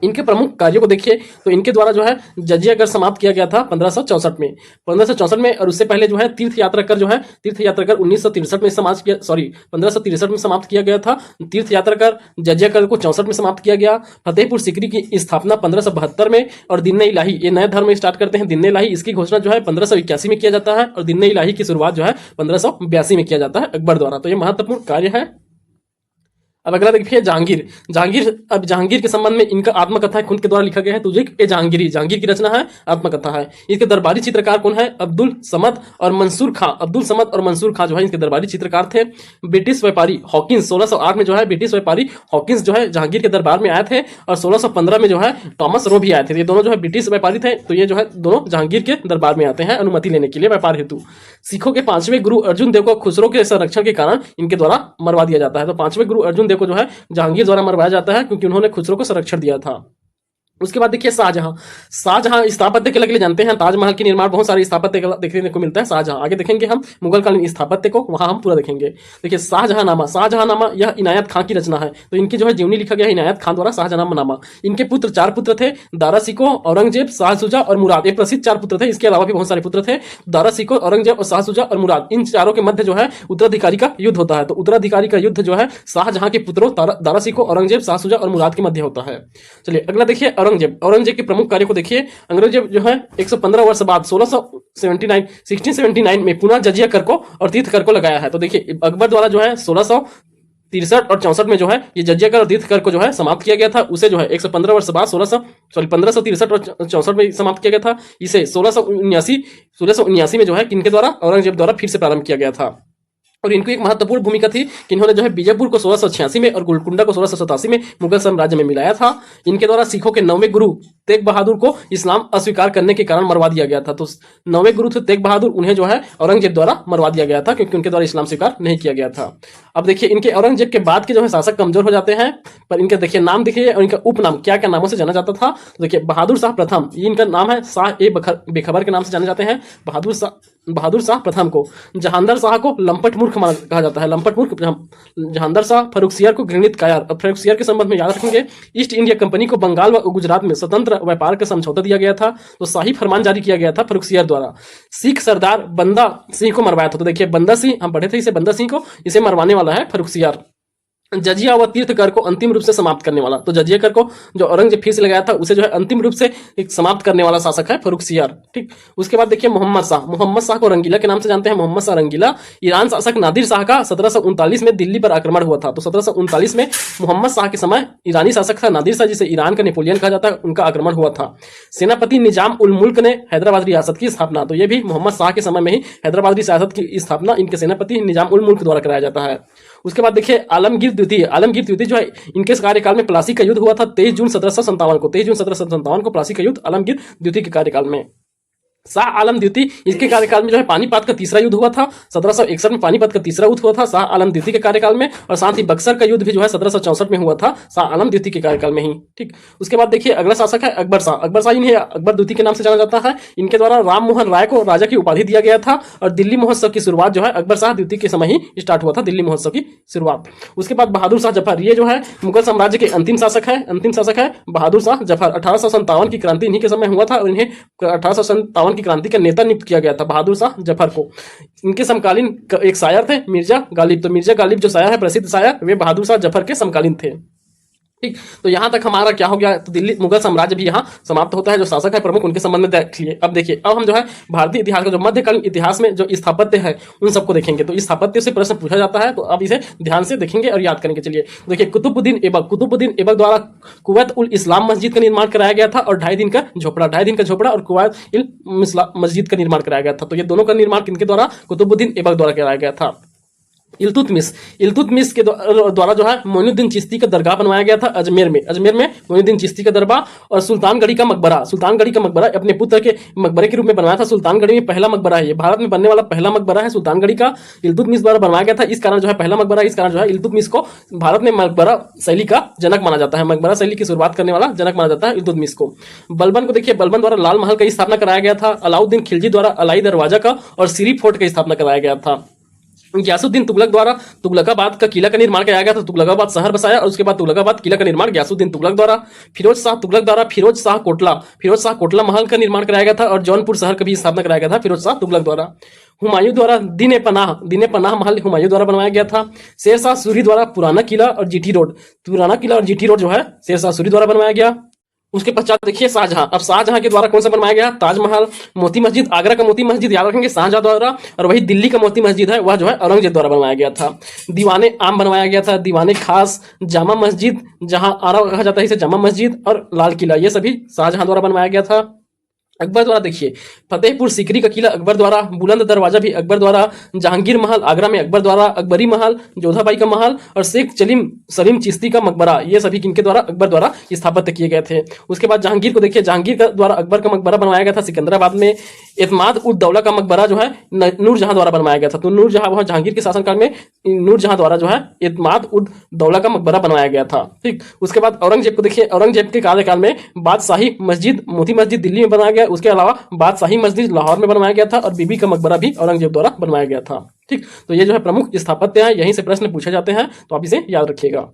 इनके प्रमुख कार्यों को देखिए तो इनके द्वारा जो है जजिया कर समाप्त किया गया था 1564 में। और उससे पहले जो है तीर्थ यात्रा कर 1963 में समाप्त किया, 1563 में समाप्त किया गया था। तीर्थ यात्रा कर जजिया कर को 64 में समाप्त किया गया। फतेहपुर सीकरी की स्थापना 1572 में। और दिन्ने इलाही, ये नया धर्म स्टार्ट करते हैं दिन्ने इलाही, इसकी घोषणा जो है 1581 में किया जाता है। और दिन्ने इलाही की शुरुआत जो है 1582 में किया जाता है अकबर द्वारा। तो ये महत्वपूर्ण कार्य है। अब अगला देखिए जहांगीर के संबंध में इनका आत्मकथा है खुद के द्वारा लिखा गया है। तुझे ए जहांगीर की रचना है, आत्मकथा है। इसके दरबारी चित्रकार कौन है? अब्दुल समद और मंसूर खां जो है इनके दरबारी चित्रकार थे। ब्रिटिश व्यापारी हॉकिंस 1608 में जो है ब्रिटिश व्यापारी हॉकिंस जो है जहांगीर के दरबार में आए थे। और 1615 में जो है थॉमस रो भी आए थे। ये दोनों जो है ब्रिटिश व्यापारी थे। तो ये जो है दोनों जहांगीर के दरबार में आते हैं अनुमति लेने के लिए व्यापार हेतु। सिखों के 5वें गुरु अर्जुन देव को खुसरो के संरक्षण के कारण इनके द्वारा मरवा दिया जाता है। तो 5वें गुरु अर्जुन देव को जो है जहांगीर द्वारा मरवाया जाता है क्योंकि उन्होंने खुसरो को संरक्षण दिया था। उसके बाद देखिए शाहजहां स्थापत्य कला के लिए जानते हैं। ताजमहल के निर्माण बहुत सारे स्थापत्य कला देखने को मिलता है शाहजहां। आगे देखेंगे हम मुगल कालीन स्थापत्य को, वहां हम पूरा देखेंगे। देखिए शाहजहांनामा यह इनायत खां की रचना है। तो इनकी जो है जीवनी लिखा गया है इनायत खां द्वारा शाहजहांनामा। इनके चार पुत्र थे, दारा शिकोह, औरंगजेब, शाह शुजा और मुराद। ये प्रसिद्ध 4 पुत्र थे। इसके अलावा भी बहुत सारे पुत्र थे, दारा शिकोह, औरंगजेब और शाह शुजा और मुराद। इन चारों के मध्य जो है उत्तराधिकारी का युद्ध होता है। तो उत्तराधिकारी का युद्ध जो है शाहजहां के पुत्रों दारा शिकोह, औरंगजेब, शाह शुजा और मुराद के मध्य होता है। चलिए अगला देखिए औरंगजेब के प्रमुख कार्यों को देखिए। औरंगजेब जो है 115 वर्ष बाद 1679 में पुनः जजिया कर को और तीर्थ कर को लगाया है। तो देखिए अकबर द्वारा जो है 1663 और 64 में जो है ये जजिया कर और तीर्थ कर को जो है समाप्त किया गया था। उसे जो है 115 वर्ष बाद 1563 और 64 में समाप्त किया गया था। इसे 1679 में जो है किनके द्वारा? औरंगजेब द्वारा फिर से प्रारंभ किया गया था। और इनको एक महत्वपूर्ण भूमिका थी कि इन्होंने जो है बीजापुर को 1686 में और गोलकुंडा को 1687 में मुगल साम्राज्य में मिलाया था। इनके द्वारा सिखों के 9वें गुरु तेग बहादुर को इस्लाम अस्वीकार करने के कारण मरवा दिया गया था। तो 9वें गुरु थे तेग बहादुर, उन्हें जो है औरंगजेब द्वारा मरवा दिया गया था क्योंकि उनके द्वारा इस्लाम स्वीकार नहीं किया गया था। अब देखिए इनके औरंगजेब के बाद के जो है शासक कमजोर हो जाते हैं, पर इनके देखिए नाम देखिए और इनका उपनाम क्या क्या नामों से जाना जाता था। तो देखिए बहादुर शाह प्रथम, ये इनका नाम है। शाह ए बेखबर के नाम से जाने जाते हैं बहादुर शाह प्रथम को। जहांदर शाह को लंपट मूर्ख कहा जाता है, लंपट मूर्ख जहांदर शाह। फर्रुखसियर को घृणित कायर। अब फर्रुखसियर के संबंध में याद रखेंगे ईस्ट इंडिया कंपनी को बंगाल व गुजरात में स्वतंत्र व्यापार का समझौता दिया गया था। तो शाही फरमान जारी किया गया था फर्रुखसियर द्वारा। सिख सरदार बंदा सिंह को मरवाया था। तो देखिए बंदा सिंह हम पढ़े थे, इसे बंदा सिंह को इसे मरवाने वाला है फर्रुखसियर। जजिया व तीर्थ कर को अंतिम रूप से समाप्त करने वाला। तो जजिया कर को जो औरंगजेब फिर से लगाया था उसे जो है अंतिम रूप से एक समाप्त करने वाला शासक है फर्रुखसियार। ठीक, उसके बाद देखिए मोहम्मद शाह। मोहम्मद शाह को रंगीला के नाम से जानते हैं। मोहम्मद शाह रंगीला ईरान शासक नादिर शाह का 1739 में दिल्ली पर आक्रमण हुआ था। तो 1739 में मोहम्मद शाह के समय ईरानी शासक था नादिर शाह, जिसे ईरान का नेपोलियन कहा जाता है, उनका आक्रमण हुआ था। सेनापति निजाम उल मुल्क ने हैदराबाद रियासत की स्थापना, तो यह भी मोहम्मद शाह के समय में ही हैदराबाद रियासत की स्थापना इनके सेनापति निजाम उल मुल्क द्वारा कराया जाता है। उसके बाद देखिए आलमगीर द्वितीय। आलमगीर द्वितीय जो है इनके कार्यकाल में प्लासी का युद्ध हुआ था 23 जून 1757 को। 23 जून 1757 को प्लासी का युद्ध आलमगीर द्वितीय के कार्यकाल में। शाह आलम द्वितीय, इसके कार्यकाल में जो है पानीपत का तीसरा युद्ध हुआ था। 1761 में पानीपत का तीसरा युद्ध हुआ था शाह आलम द्वितीय के कार्यकाल में, और साथ ही बक्सर का युद्ध भी जो है 1764 में हुआ था शाह आलम द्वितीय के कार्यकाल में ही। ठीक, उसके बाद देखिए अगला शासक है अकबर शाह। अकबर शाह इन्हें अकबर द्वितीय के नाम से जाना जाता है। इनके द्वारा राम मोहन राय को राजा की उपाधि दिया गया था, और दिल्ली महोत्सव की शुरुआत जो है अकबर शाह द्वितीय के समय ही स्टार्ट हुआ था, दिल्ली महोत्सव की शुरुआत। उसके बाद बहादुर शाह जफर, ये जो है मुगल साम्राज्य के अंतिम शासक है बहादुर शाह जफर। 1857 की क्रांति इन्हीं के समय हुआ था, और इन्हें 1857 की क्रांति का नेता नियुक्त किया गया था बहादुर शाह जफर को। इनके समकालीन एक शायर थे मिर्जा गालिब। तो मिर्जा गालिब जो शायर है, प्रसिद्ध शायर, वे बहादुर शाह जफर के समकालीन थे। ठीक, तो यहां तक हमारा क्या हो गया, तो दिल्ली मुगल साम्राज्य भी यहाँ समाप्त होता है। जो शासक है प्रमुख उनके संबंध में देख लिए। अब देखिए, अब हम जो है भारतीय इतिहास का जो मध्यकालीन इतिहास में जो स्थापत्य है उन सबको देखेंगे। तो इस स्थापत्य से प्रश्न पूछा जाता है, तो अब इसे ध्यान से देखेंगे और याद करेंगे। चलिए देखिए, कुतुबुद्दीन ऐबक द्वारा कुवैत उल इस्लाम मस्जिद का निर्माण कराया गया था, और 2.5 दिन का झोपड़ा और कुवैत उल मस्जिद का निर्माण कराया गया था। तो ये दोनों का निर्माण किनके द्वारा, कुतुबुद्दीन ऐबक द्वारा कराया गया था। इल्तुतमिश के द्वारा जो है मोइनुद्दीन चिश्ती का दरगाह बनवाया गया था अजमेर में मोइनुद्दीन चिश्ती का दरगाह। और सुल्तानगढ़ी का मकबरा अपने पुत्र के मकबरे के रूप में बनवाया था। सुल्तानगढ़ी में पहला मकबरा है, ये भारत में बनने वाला पहला मकबरा है सुल्तानगढ़ी का, इल्तुतमिश द्वारा बनवाया गया था। इस कारण जो है पहला मकबरा, इस कारण जो है इल्तुतमिश को भारत में मकबरा शैली का जनक माना जाता है। मकबरा शैली की शुरुआत करने वाला जनक माना जाता है इल्तुतमिश को। बलबन को देखिए, बलबन द्वारा लाल महल का स्थापना कराया गया था। अलाउद्दीन खिलजी द्वारा अलाई दरवाजा का और सिरी फोर्ट का स्थापना कराया गया था। गयासुद्दीन तुगलक द्वारा तुगलकाबाद का किला का निर्माण कराया गया था। तुगलकाबाद शहर बसाया, और उसके बाद तुगलकाबाद किला का निर्माण गयासुद्दीन तुगलक द्वारा। फिरोज शाह तुगलक द्वारा फिरोज शाह कोटला महल का निर्माण कराया गया था, और जौनपुर शहर का भी स्थापना कराया गया था फिरोज शाह तुगलक द्वारा। हुमायूं द्वारा दीन पनाह महल हुमायूं द्वारा बनवाया गया था। शेर शाह सूरी द्वारा पुराना किला और जीटी रोड जो है शेर शाह सूरी द्वारा बनवाया गया। उसके पश्चात देखिए शाहजहां। अब शाहजहां के द्वारा कौन सा बनवाया गया, ताजमहल, मोती मस्जिद, आगरा का मोती मस्जिद याद रखेंगे शाहजहां द्वारा, और वही दिल्ली का मोती मस्जिद है वह जो है औरंगजेब द्वारा बनवाया गया था। दीवाने आम बनवाया गया था, दीवाने खास, जामा मस्जिद जहां आरा कहा जाता है इसे जामा मस्जिद, और लाल किला, ये सभी शाहजहां द्वारा बनवाया गया था। अकबर द्वारा देखिए फतेहपुर सीकरी का किला अकबर द्वारा, बुलंद दरवाजा भी अकबर द्वारा, जहांगीर महल आगरा में अकबर द्वारा, अकबरी महल जोधाबाई का महल, और शेख सलीम चिश्ती का मकबरा, ये सभी किनके द्वारा, अकबर द्वारा स्थापित किए गए थे। उसके बाद जहांगीर को देखिए, जहांगीर का द्वारा अकबर का मकबरा बनवाया गया था सिकंदराबाद में। एतमाद उद दौला का मकबरा जो है नूरजहां द्वारा बनवाया गया था। तो नूरजहां वह जहांगीर के शासनकाल में नूरजहां द्वारा जो है एतमाद उद दौला का मकबरा बनवाया गया था। ठीक, उसके बाद औरंगजेब को देखिए, औरंगजेब के कार्यकाल में बादशाही मस्जिद मोती मस्जिद दिल्ली में बनाया गया। उसके अलावा बादशाही मस्जिद लाहौर में बनवाया गया था, और बीबी का मकबरा भी औरंगजेब द्वारा बनवाया गया था। ठीक, तो ये जो है प्रमुख स्थापत्य हैं, यहीं से प्रश्न पूछे जाते हैं, तो आप इसे याद रखिएगा।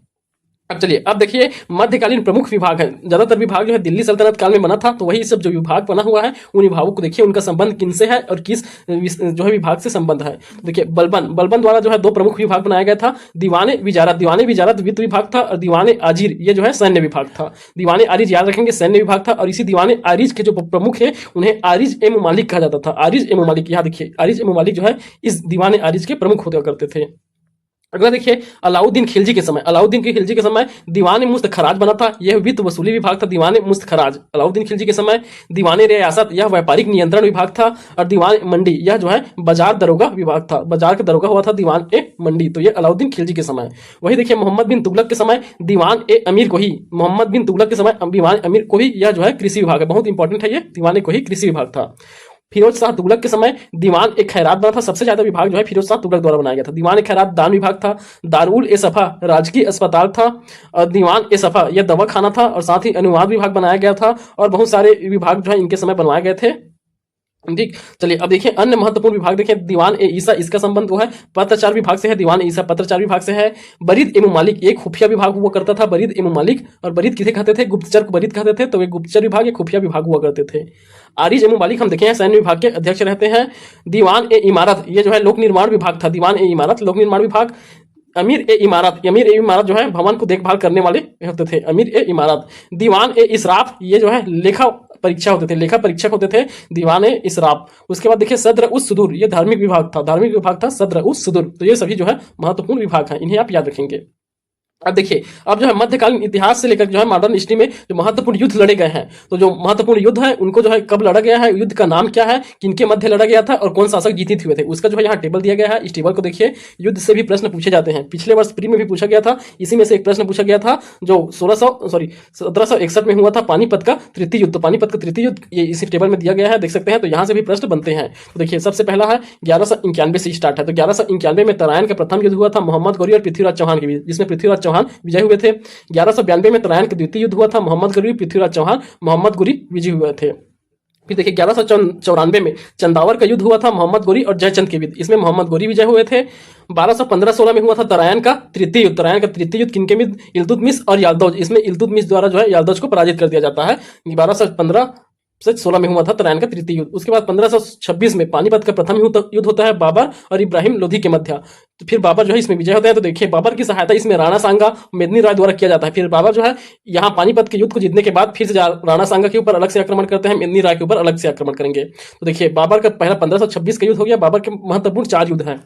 अब चलिए, अब देखिए मध्यकालीन प्रमुख विभाग है। ज्यादातर विभाग जो है दिल्ली सल्तनत काल में बना था, तो वही सब जो विभाग बना हुआ है उन विभागों को देखिए, उनका संबंध किनसे है और किस जो है विभाग से संबंध है। देखिए बलबन द्वारा जो है 2 प्रमुख विभाग बनाया गया था। दीवाने विजारत वित्त विभाग था, और दीवाने आजिर ये जो है सैन्य विभाग था। दीवाने आरिज याद रखेंगे सैन्य विभाग था, और इसी दीवाने आरिज के जो प्रमुख है उन्हें आरिज ए मुमालिक कहा जाता था। आरिज ए मुमालिक, यहाँ देखिए आरिज ए मुमालिक जो है इस दीवाने आरिज के प्रमुख होते करते थे। अगला देखिए अलाउद्दीन खिलजी के समय दीवान मुस्त खराज बना था। यह वित्त वसूली विभाग था, दीवान मुस्त खराज। अलाउद्दीन खिलजी के समय दीवान रियासत यह व्यापारिक नियंत्रण विभाग था, और दीवान मंडी यह जो है बाजार दरोगा विभाग था। बाजार का दरोगा हुआ था दीवान ए मंडी। तो ये अलाउद्दीन खिलजी के समय। वही देखिए मोहम्मद बिन तुगलक के समय दीवान ए अमीर को ही यह जो है कृषि विभाग है, बहुत इंपॉर्टेंट है ये, दीवान ए को ही कृषि विभाग था। फिरोज शाह तुगलक के समय दीवान ए खैरात बना था। सबसे ज्यादा विभाग जो है फिरोज शाह तुगलक द्वारा बनाया गया था। दीवान ए खैरात दान विभाग था। दारुल ए सफा राजकीय अस्पताल था, और दीवान ए सफा यह दवा खाना था, और साथ ही अनुवाद विभाग बनाया गया था, और बहुत सारे विभाग जो है इनके समय बनवाए गए थे। ठीक, चलिए अब देखिए अन्य महत्वपूर्ण विभाग देखें। दीवान ए ईसा, इसका संबंध जो है पत्रचार विभाग से है। दीवान ए ईसा पत्रचार विभाग से है। बरीद ए मुमालिक एक खुफिया विभाग हुआ करता था, बरीद ए मुमालिक। और बरीद किसे कहते थे, गुप्तचर को बरीद कहते थे, तो वे गुप्तचर विभाग या खुफिया विभाग हुआ करते थे। आरिज ए मुमालिक हम देखें सैन्य विभाग के अध्यक्ष रहते हैं। दीवान ए इमारत ये जो है लोक निर्माण विभाग था। दीवान ए इमारत लोक निर्माण विभाग। अमीर ए इमारत जो है भवन को देखभाल करने वाले होते थे। अमीर ए इमारत। दीवान ए इसराफ, ये जो है लेखा परीक्षा होते थे, लेखा परीक्षक होते थे दीवान ए इसराफ। उसके बाद देखिए सद्र उस सुदूर, ये धार्मिक विभाग था, धार्मिक विभाग था सद्र उस सुदूर। तो ये सभी जो है महत्वपूर्ण विभाग हैं, इन्हें आप याद रखेंगे। अब देखिए, अब जो है मध्यकालीन इतिहास से लेकर जो है मॉडर्न हिस्ट्री में जो महत्वपूर्ण युद्ध लड़े गए हैं, तो जो महत्वपूर्ण युद्ध है उनको जो है कब लड़ा गया है, युद्ध का नाम क्या है, किनके मध्य लड़ा गया था और कौन शासक जीतित हुए थे, उसका जो है यहाँ टेबल दिया गया है। इस टेबल को देखिए, युद्ध से भी प्रश्न पूछे जाते हैं। पिछले वर्ष प्री में भी पूछा गया था, इसी में से एक प्रश्न पूछा गया था जो 1761 में हुआ था, पानीपत का तृतीय युद्ध। पानीपत का तृतीय युद्ध ये इसी टेबल में दिया गया है, देख सकते हैं। तो यहाँ से भी प्रश्न बनते हैं। तो देखिए, सबसे पहला है 1191 से स्टार्ट है। तो 1191 में तराइन का प्रथम युद्ध हुआ था मोहम्मद गौरी और पृथ्वीराज चौहान के बीच, जिसमें पृथ्वीराज चौहान विजय हुए थे। 1192 में तराइन का द्वितीय युद्ध हुआ था, मोहम्मद गौरी पृथ्वीराज चौहान, मोहम्मद गौरी विजय हुए थे। फिर देखिए 1194 में चंदावर का युद्ध हुआ था, मोहम्मद गौरी और जयचंद के बीच, इसमें मोहम्मद गौरी विजय हुए थे। 1215-16 में हुआ था तराइन का तृतीय युद्ध। तराइन का तृतीय युद्ध किनके बीच, इल्तुतमिश और याल्दौज, इसमें इल्तुतमिश द्वारा जो है याल्दौज को पराजित कर दिया जाता है। 1215 से 16 में हुआ था तराइन का तृतीय युद्ध। उसके बाद 1526 में पानीपत का प्रथम युद्ध होता है बाबर और इब्राहिम लोधी के मध्य। तो फिर बाबर जो है इसमें विजय होता है। तो देखिए, बाबर की सहायता इसमें राणा सांगा, मेदिनी राय द्वारा किया जाता है। फिर बाबर जो है यहाँ पानीपत के युद्ध को जीतने के बाद फिर से राणा सांगा के ऊपर अलग से आक्रमण करते हैं, मेदिनी राय के ऊपर अलग से आक्रमण करेंगे। तो देखिए, बाबर का पहला 1526 का युद्ध हो गया। बाबर के महत्वपूर्ण 4 युद्ध हैं,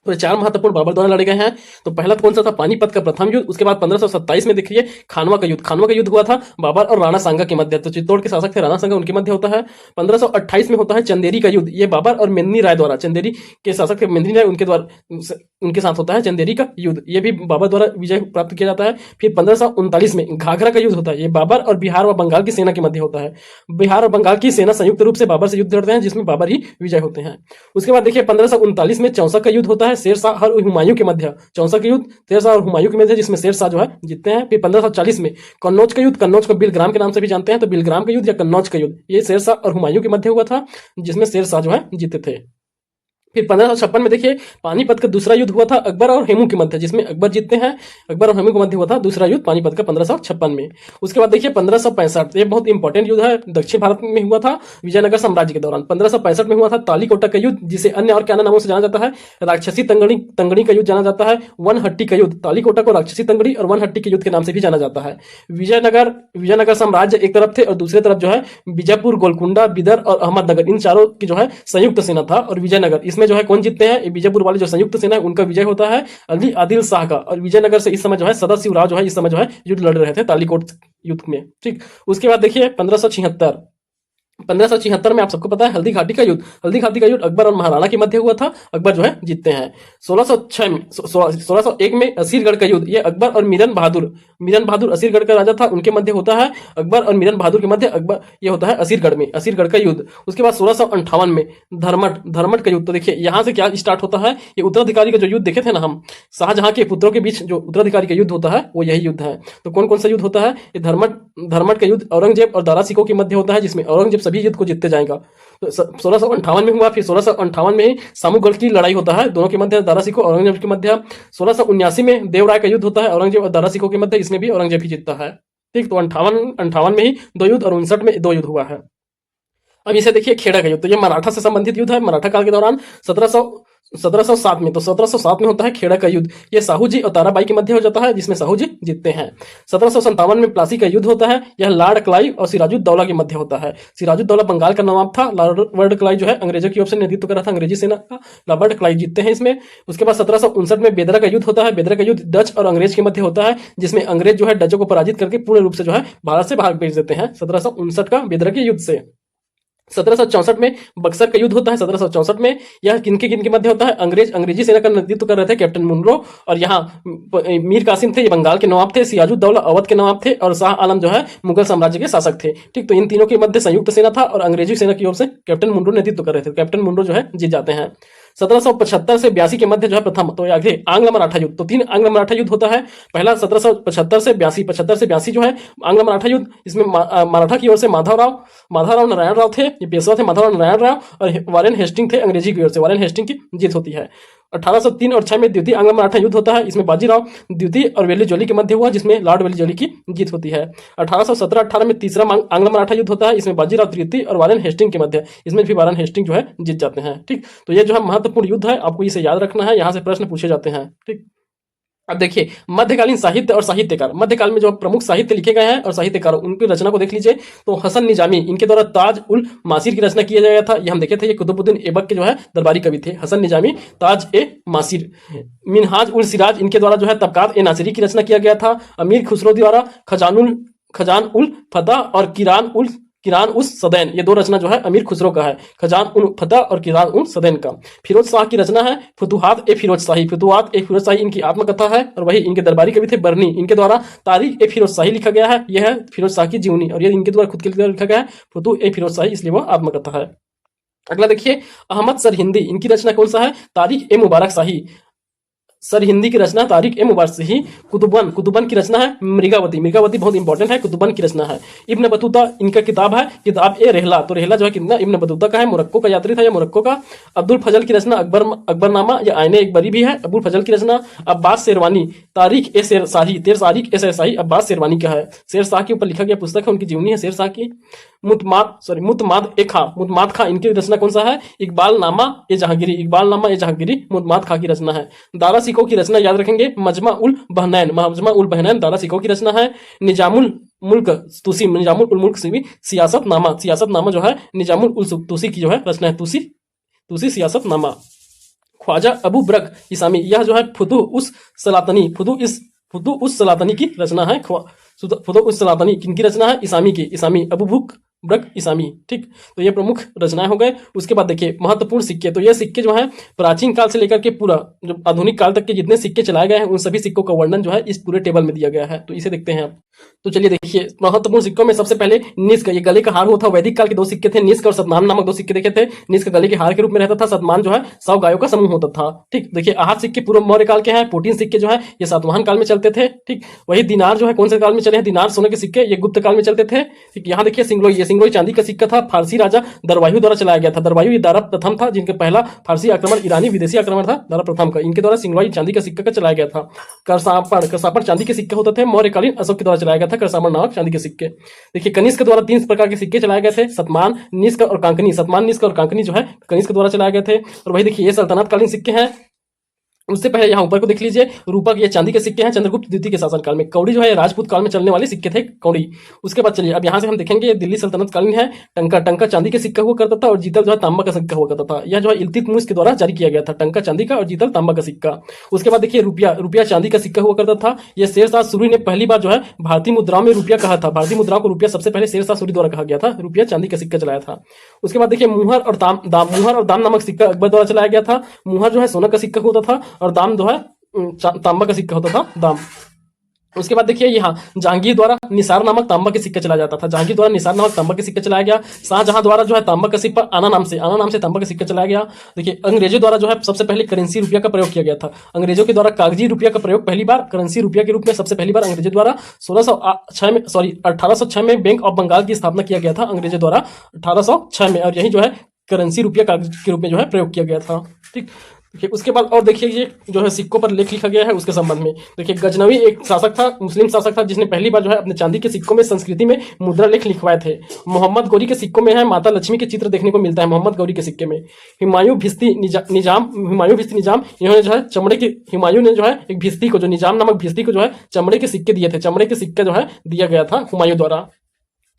तो 4 महत्वपूर्ण बाबर द्वारा लड़े गए हैं। तो पहला कौन सा था, पानीपत का प्रथम युद्ध। उसके बाद 1527 में देखिए खानवा का युद्ध। खानवा का युद्ध हुआ था बाबर और राणा सांगा के मध्य, तो चित्तौड़ के शासक थे राणा सांगा, उनके मध्य होता है। 1528 में होता है चंदेरी का युद्ध, ये बाबर और मेदिनी राय द्वारा, चंदेरी के शासक थे मेदिनी राय, उनके साथ होता है चंदेरी का युद्ध, ये भी बाबर द्वारा विजय प्राप्त किया जाता है। फिर 1539 में घाघरा का युद्ध होता है, ये बाबर और बिहार व बंगाल की सेना के मध्य होता है। बिहार और बंगाल की सेना संयुक्त रूप से बाबर से युद्ध लड़ते हैं, जिसमें बाबर ही विजय होते हैं। उसके बाद देखिए 1539 में चौसा का युद्ध होता है, शेरशाह और हुमायूं के मध्य। चौसा का युद्ध शेरशाह और हुमायूं के मध्य, जिसमें शेरशाह जो है जीतते हैं। फिर 1540 में कन्नौज का युद्ध, कन्नौज को बिलग्राम के नाम से भी जानते हैं, तो बिलग्राम का युद्ध या कन्नौज का युद्ध, ये शेरशाह और हुमायूं के मध्य हुआ था, जिसमें शेरशाह जो है जीते थे। फिर 1556 में देखिए पानीपत का दूसरा युद्ध हुआ था अकबर और हेमू के मध्य, जिसमें अकबर जीतते हैं, अकबर और हेमू के मध्य हुआ था दूसरा युद्ध पानीपत का 1556 में। उसके बाद देखिए 1565, ये बहुत इंपॉर्टेंट युद्ध है, दक्षिण भारत में हुआ था विजयनगर साम्राज्य के दौरान। 1565 में हुआ था तालीकोटा का युद्ध, जिसे अन्य और क्या नामों से जाना जाता है, राक्षसी तंगड़ी का युद्ध जाना जाता है, वनहट्टी का युद्ध। तालीकोटा को राक्षसी तंगड़ी और वनहट्टी के युद्ध के नाम से भी जाना जाता है। विजयनगर साम्राज्य एक तरफ थे और दूसरे तरफ जो है बीजापुर, गोलकुंडा, बिदर और अहमदनगर, इन चारों की जो है संयुक्त सेना था। और विजयनगर, इसमें जो है कौन जीतते हैं, बीजापुर वाले जो संयुक्त सेना है उनका विजय होता है, अली आदिल शाह का। और विजयनगर से इस समय जो है सदाशिवराव जो है इस समय जो है युद्ध लड़ रहे थे तालीकोट युद्ध में। ठीक, उसके बाद देखिए 1576 में आप सबको पता है हल्दी घाटी का युद्ध। हल्दी घाटी का युद्ध अकबर और महाराणा के मध्य हुआ था, अकबर जो है जीतते हैं। 1601 में असीरगढ़ का युद्ध, ये अकबर और मिरन बहादुर असीरगढ़ का राजा था, उनके मध्य होता है। अकबर और मिरन बहादुर के मध्य अकबर, ये होता है असीरगढ़ में, असीरगढ़ का युद्ध। उसके बाद 1658 में धर्मट का युद्ध। तो देखिए यहाँ से क्या स्टार्ट होता है, ये उत्तराधिकारी का जो युद्ध देखे थे ना हम, शाहजहां के पुत्रों के बीच जो उत्तराधिकारी का युद्ध होता है वो यही युद्ध है। तो कौन कौन सा युद्ध होता है, ये धर्मट का युद्ध औरंगजेब और दारा सिकोह के मध्य होता है, जिसमें औरंगजेब सभी युद्ध को जीतते जाएगा। तो 1658 में हुआ। फिर 1658 में ही सामूगढ़ की लड़ाई होता है, दोनों के मध्य, दारा सिकोह और औरंगजेब के मध्य। 1679 में देवराय का युद्ध होता है औरंगजेब और दारा सिकोह के मध्य, इसमें भी औरंगजेब ही जीतता है। ठीक, तो 58 में ही 2 युद्ध और 59 में 2 युद्ध हुआ है। अब इसे देखिए खेड़ा का युद्ध, तो ये मराठा से संबंधित युद्ध है। मराठा काल के दौरान 1707 में, तो 1707 में होता है खेड़ा का युद्ध, ये साहू जी और ताराबाई के मध्य हो जाता है, जिसमें साहू जी जीतते हैं। 1757 में प्लासी का युद्ध होता है, यह लॉर्ड क्लाइव और सिराजुद्दौला के मध्य होता है। सिराजुद्दौला बंगाल का नवाब था, लॉर्ड क्लाइव जो है अंग्रेजों की ओर से नेतृत्व कर रहा था, अंग्रेजी सेना का, लॉर्ड क्लाइव जीतते हैं इसमें। उसके बाद 1759 में बेदरा का युद्ध होता है। बेदरा का युद्ध डच और अंग्रेज के मध्य होता है, जिसमें अंग्रेज जो है डचों को पराजित करके पूर्ण रूप से जो है भारत से भाग भेज देते हैं 1759 का बेदरा के युद्ध से। 1764 में बक्सर का युद्ध होता है। 1764 में यह किनके मध्य होता है, अंग्रेजी सेना का नेतृत्व कर रहे थे कैप्टन मुनरो, और यहाँ मीर कासिम थे, ये बंगाल के नवाब थे, सिराजुद्दौला अवध के नवाब थे, और शाह आलम जो है मुगल साम्राज्य के शासक थे। ठीक, तो इन तीनों के मध्य संयुक्त सेना था और अंग्रेजी सेना की ओर से कैप्टन मुनरो नेतृत्व कर रहे थे। कैप्टन मुनरो जो है जीत जाते हैं। 1775 से 82 के मध्य जो है प्रथम, तो आगे आंग्ल मराठा युद्ध, तो 3 आंग्ल मराठा युद्ध होता है। पहला 1775 से 82, 75 से 82 जो है आंग्ल मराठा युद्ध, इसमें मराठा की ओर से माधवराव नारायण राव थे, ये पेशवा थे माधवराव नारायण राव, और वारेन हेस्टिंग थे अंग्रेजी की ओर से, वारेन हेस्टिंग की जीत होती है। 1803 और 6 में द्वितीय आंग्ल मराठा युद्ध होता है, इसमें बाजीराव द्वितीय और वेली जोली के मध्य हुआ, जिसमें लॉर्ड वेली जोली की जीत होती है। 1817-18 में तीसरा आंग्ल मराठा युद्ध होता है, इसमें बाजीराव तृतीय और वारेन हेस्टिंग के मध्य, इसमें भी वारेन हेस्टिंग जो है जीत जाते हैं। ठीक, तो ये जो है महत्वपूर्ण युद्ध है, आपको इसे याद रखना है, यहाँ से प्रश्न पूछे जाते हैं। ठीक। अब देखिए मध्यकालीन साहित्य और साहित्यकार, मध्यकाल में जो प्रमुख साहित्य लिखे गए हैं और साहित्यकार उनकी रचना को देख लीजिए। तो हसन निजामी, इनके द्वारा ताज उल मासिर की रचना किया गया था। ये हम देखे थे, ये कुतुबुद्दीन ऐबक के जो है दरबारी कवि थे, हसन निजामी ताज ए मासिर। मिनहाज उल सिराज, इनके द्वारा जो है तबकात ए नासिरी की रचना किया गया था। अमीर खुसरो द्वारा खजान उल फतह और किरान उस सदैन, ये दो रचना जो है अमीर खुसरो का है, खजान उल फतह और किरान उल सदैन का। फिरोज शाह की रचना है फुतुहात ए फिरोज शाही इनकी आत्मकथा है और वही इनके दरबारी कवि थे बरनी, इनके द्वारा तारीख ए फिरोज शाही लिखा गया है। यह है फिरोज शाह की जीवनी और ये इनके द्वारा खुद के द्वारा लिखा गया है फुतु ए फिरोज शाही, इसलिए वो आत्मकथा है। अगला देखिए अहमद सरहिंदी, इनकी रचना कौन सा है, तारीख ए मुबारक शाही। सर हिंदी की रचना तारिक ए मुबारक ही। कुतुबन की रचना है मृगावती बहुत इंपॉर्टेंट है, कुतुबन की रचना है। इब्न बतूता इनका किताब है किताब ए रहला, तो रहला जो है कितना इब्न बतूता का है, मोरक्को का यात्री था या मोरक्को का। अब्दुल फजल की रचना अकबरनामा या आईने एकबरी भी है, अब्दुल फजल की रचना। अब्बास शेरवानी तारीख ए शेरशाही अब्बास शेरवानी का है, शेर शाह के ऊपर लिखा गया पुस्तक है, उनकी जीवनी है शेर शाह की। मुतमाद खा इनकी रचना कौन सा है, इकबाल नामा ए जहांगीरी मुतमाद खा की रचना है। दारा सिको की रचना याद रखेंगे मजमा उल बहनैन दारा सिको की रचना है। निजामुल मुल्क तुसी सियासत नामा जो है निजामुल उल तुसी की जो है रचना है, तुसी सियासत नामा। ख्वाजा अबू बरक इसामी, यह जो है फुतुह उस सलातनी की रचना है। फुतुह उस सलातनी किनकी रचना है, इसामी अबू बरक इसामी, ठीक। तो ये प्रमुख रचनाएं हो गए। उसके बाद देखिए महत्वपूर्ण सिक्के, तो ये सिक्के जो है प्राचीन काल से लेकर के पूरा जो आधुनिक काल तक के जितने सिक्के चलाए गए हैं उन सभी सिक्कों का वर्णन जो है इस पूरे टेबल में दिया गया है, तो इसे देखते हैं आप। तो चलिए देखिए महत्वपूर्ण सिक्कों में सबसे पहले निष्क, ये गले का हार होता, वैदिक काल के दो सिक्के थे, निष्क और सतमान नामक दो सिक्के देखे थे। निष्क गले के हार के रूप में रहता था, सतमान जो है 100 गायों का समूह होता था, ठीक। देखिए आहत सिक्के पूर्व मौर्य काल के हैं, 14 सिक्के जो है ये सातवाहन काल में चलते थे, ठीक। वही दिनार जो है कौन से काल में चले हैं, दिनार सोने के सिक्के ये गुप्त काल में चलते थे, ठीक। यहाँ देखिए सिंगलोई चांदी का सिक्का था, फारसी राजा दरवायु द्वारा चलाया गया था। दरवायु ये दारा प्रथम था जिनके पहला फारसी आक्रमण ईरानी विदेशी आक्रमण था दारा प्रथम का, इनके द्वारा सिंगलोई चांदी का सिक्का का चलाया गया था। करसापड़ चांदी के सिक्के होते थे, मौर्यकालीन अशोक के द्वारा चलाया गया था करसापड़ नामक चांदी के सिक्के। देखिए कनिष्क के द्वारा 3 प्रकार के सिक्के चलाए गए थे, सतमान निष्क और कांकनी जो है कनिष्क के द्वारा चलाए गए थे। और वही देखिए ये सल्तनत कालीन सिक्के हैं। उससे पहले यहाँ ऊपर को देख लीजिए, रूपक ये चांदी के सिक्के हैं, चंद्रगुप्त द्वितीय के शासनकाल में। कौड़ी जो है राजपूत काल में चलने वाले सिक्के थे, कौड़ी। उसके बाद चलिए अब यहाँ से हम देखेंगे ये दिल्ली सल्तनत कालीन है। टंका चांदी के सिक्का हुआ करता था और जीतल जो है तांबा का सिक्का हुआ करता था। यह जो है इल्तुतमिश के द्वारा जारी किया गया था, टंका चांदी का और जीतल तांबा का सिक्का। उसके बाद देखिए रुपया चांदी का सिक्का हुआ करता था। यह शेर शाह सूरी ने पहली बार जो है भारतीय मुद्राओं में रुपया कहा था, भारतीय मुद्राओं को रुपया सबसे पहले शेर शाह सूरी द्वारा कहा गया था, रुपया चांदी का सिक्का चलाया था। उसके बाद देखिए मुहर और दाम नामक सिक्का अकबर द्वारा चलाया गया था। मुहर जो है सोना का सिक्का होता था और दाम जो है तांबा का सिक्का होता था, दाम। उसके बाद देखिए यहाँ जहांगीर द्वारा निसार नामक तांबा के सिक्का चलाया जाता था, जहांगीर द्वारा निसार नामक तांबा के सिक्का चलाया गया। शाहजहां द्वारा जो है तांबा का सिक्का आना नाम से तांबा का सिक्का चलाया गया। देखिए अंग्रेजों द्वारा जो है सबसे पहले करेंसी रुपया का प्रयोग किया गया था। अंग्रेजों के द्वारा कागजी रुपया का प्रयोग पहली बार करेंसी रुपया के रूप में सबसे पहली बार अंग्रेजों द्वारा 1806 में बैंक ऑफ बंगाल की स्थापना किया गया था अंग्रेजों द्वारा 1806 में, और यही जो है करेंसी रुपया के रूप में जो है प्रयोग किया गया था, ठीक। देखिए उसके बाद और देखिए ये जो है सिक्कों पर लेख लिखा गया है उसके संबंध में। देखिए गजनवी एक शासक था, मुस्लिम शासक था, जिसने पहली बार जो है अपने चांदी के सिक्कों में संस्कृति में मुद्रा लेख लिखवाए थे। मोहम्मद गौरी के सिक्कों में है माता लक्ष्मी के चित्र देखने को मिलता है मोहम्मद गौरी के सिक्के में। हुमायूं भिस्ती निजाम इन्होंने जो है चमड़े के हुमायूं ने जो है एक भिस्ती को जो निजाम नामक भिस्ती को जो है चमड़े के सिक्के दिए थे, चमड़े के सिक्का जो है दिया गया था हुमायूं द्वारा।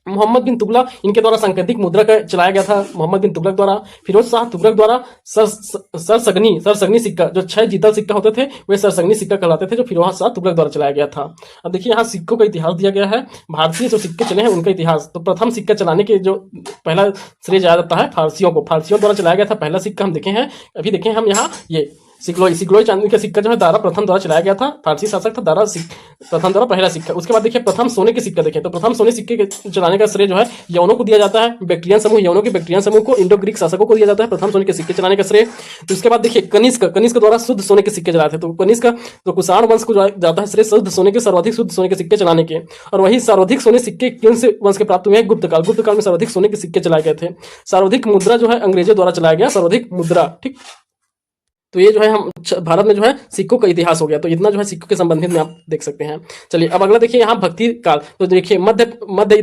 मोहम्मद बिन तुगलक इनके द्वारा सांकेतिक मुद्रा का चलाया गया था मोहम्मद बिन तुगलक द्वारा। फिरोज शाह तुगलक द्वारा सरसगनी सिक्का, जो 6 जीतल सिक्का होते थे वे सरसगनी सिक्का कहलाते थे, जो फिरोज शाह तुगलक द्वारा चलाया गया था। अब देखिए यहाँ सिक्कों का इतिहास दिया गया है, भारतीय जो सिक्के चले हैं उनका इतिहास। तो प्रथम सिक्का चलाने के जो पहला श्रेय जाया जाता है फारसियों को, फारसियों द्वारा चलाया गया था पहला सिक्का हम देखे हैं, अभी देखें हम यहाँ ये सिगलोई चांदी का सिक्का जो है दारा प्रथम द्वारा चलाया गया था, फारसी शासक था दारा प्रथम द्वारा पहला सिक्का। उसके बाद देखिए प्रथम सोने के सिक्का देखें, तो प्रथम सोने सिक्के के चलाने का श्रेय जो है यवनों को दिया जाता है, बैक्ट्रियन समूह यवनों के बैक्ट्रियन समूह को, इंडो ग्रीक शासकों को दिया जाता है प्रथम सोने के सिक्के चलाने का श्रेय। तो उसके बाद देखिए कनिष्क द्वारा शुद्ध सोने के सिक्के चलाते थे, तो कनिष्क तो कुषाण वंश को जाता है श्रेय शुद्ध सोने के सर्वाधिक शुद्ध सोने के सिक्के चलाने के। और वही सर्वाधिक सोने सिक्के किन से वंश के प्राप्त हुए हैं, गुप्त काल में सर्वाधिक सोने के सिक्के चलाए गए थे। सर्वाधिक मुद्रा जो है अंग्रेजों द्वारा चलाया गया सर्वाधिक मुद्रा, ठीक। तो ये जो है हम भारत में जो है सिक्कों का इतिहास हो गया। तो इतना जो है सिक्कों के संबंधित में आप देख सकते हैं। चलिए अब अगला देखिए यहाँ भक्ति काल। तो देखिए मध्यकालीन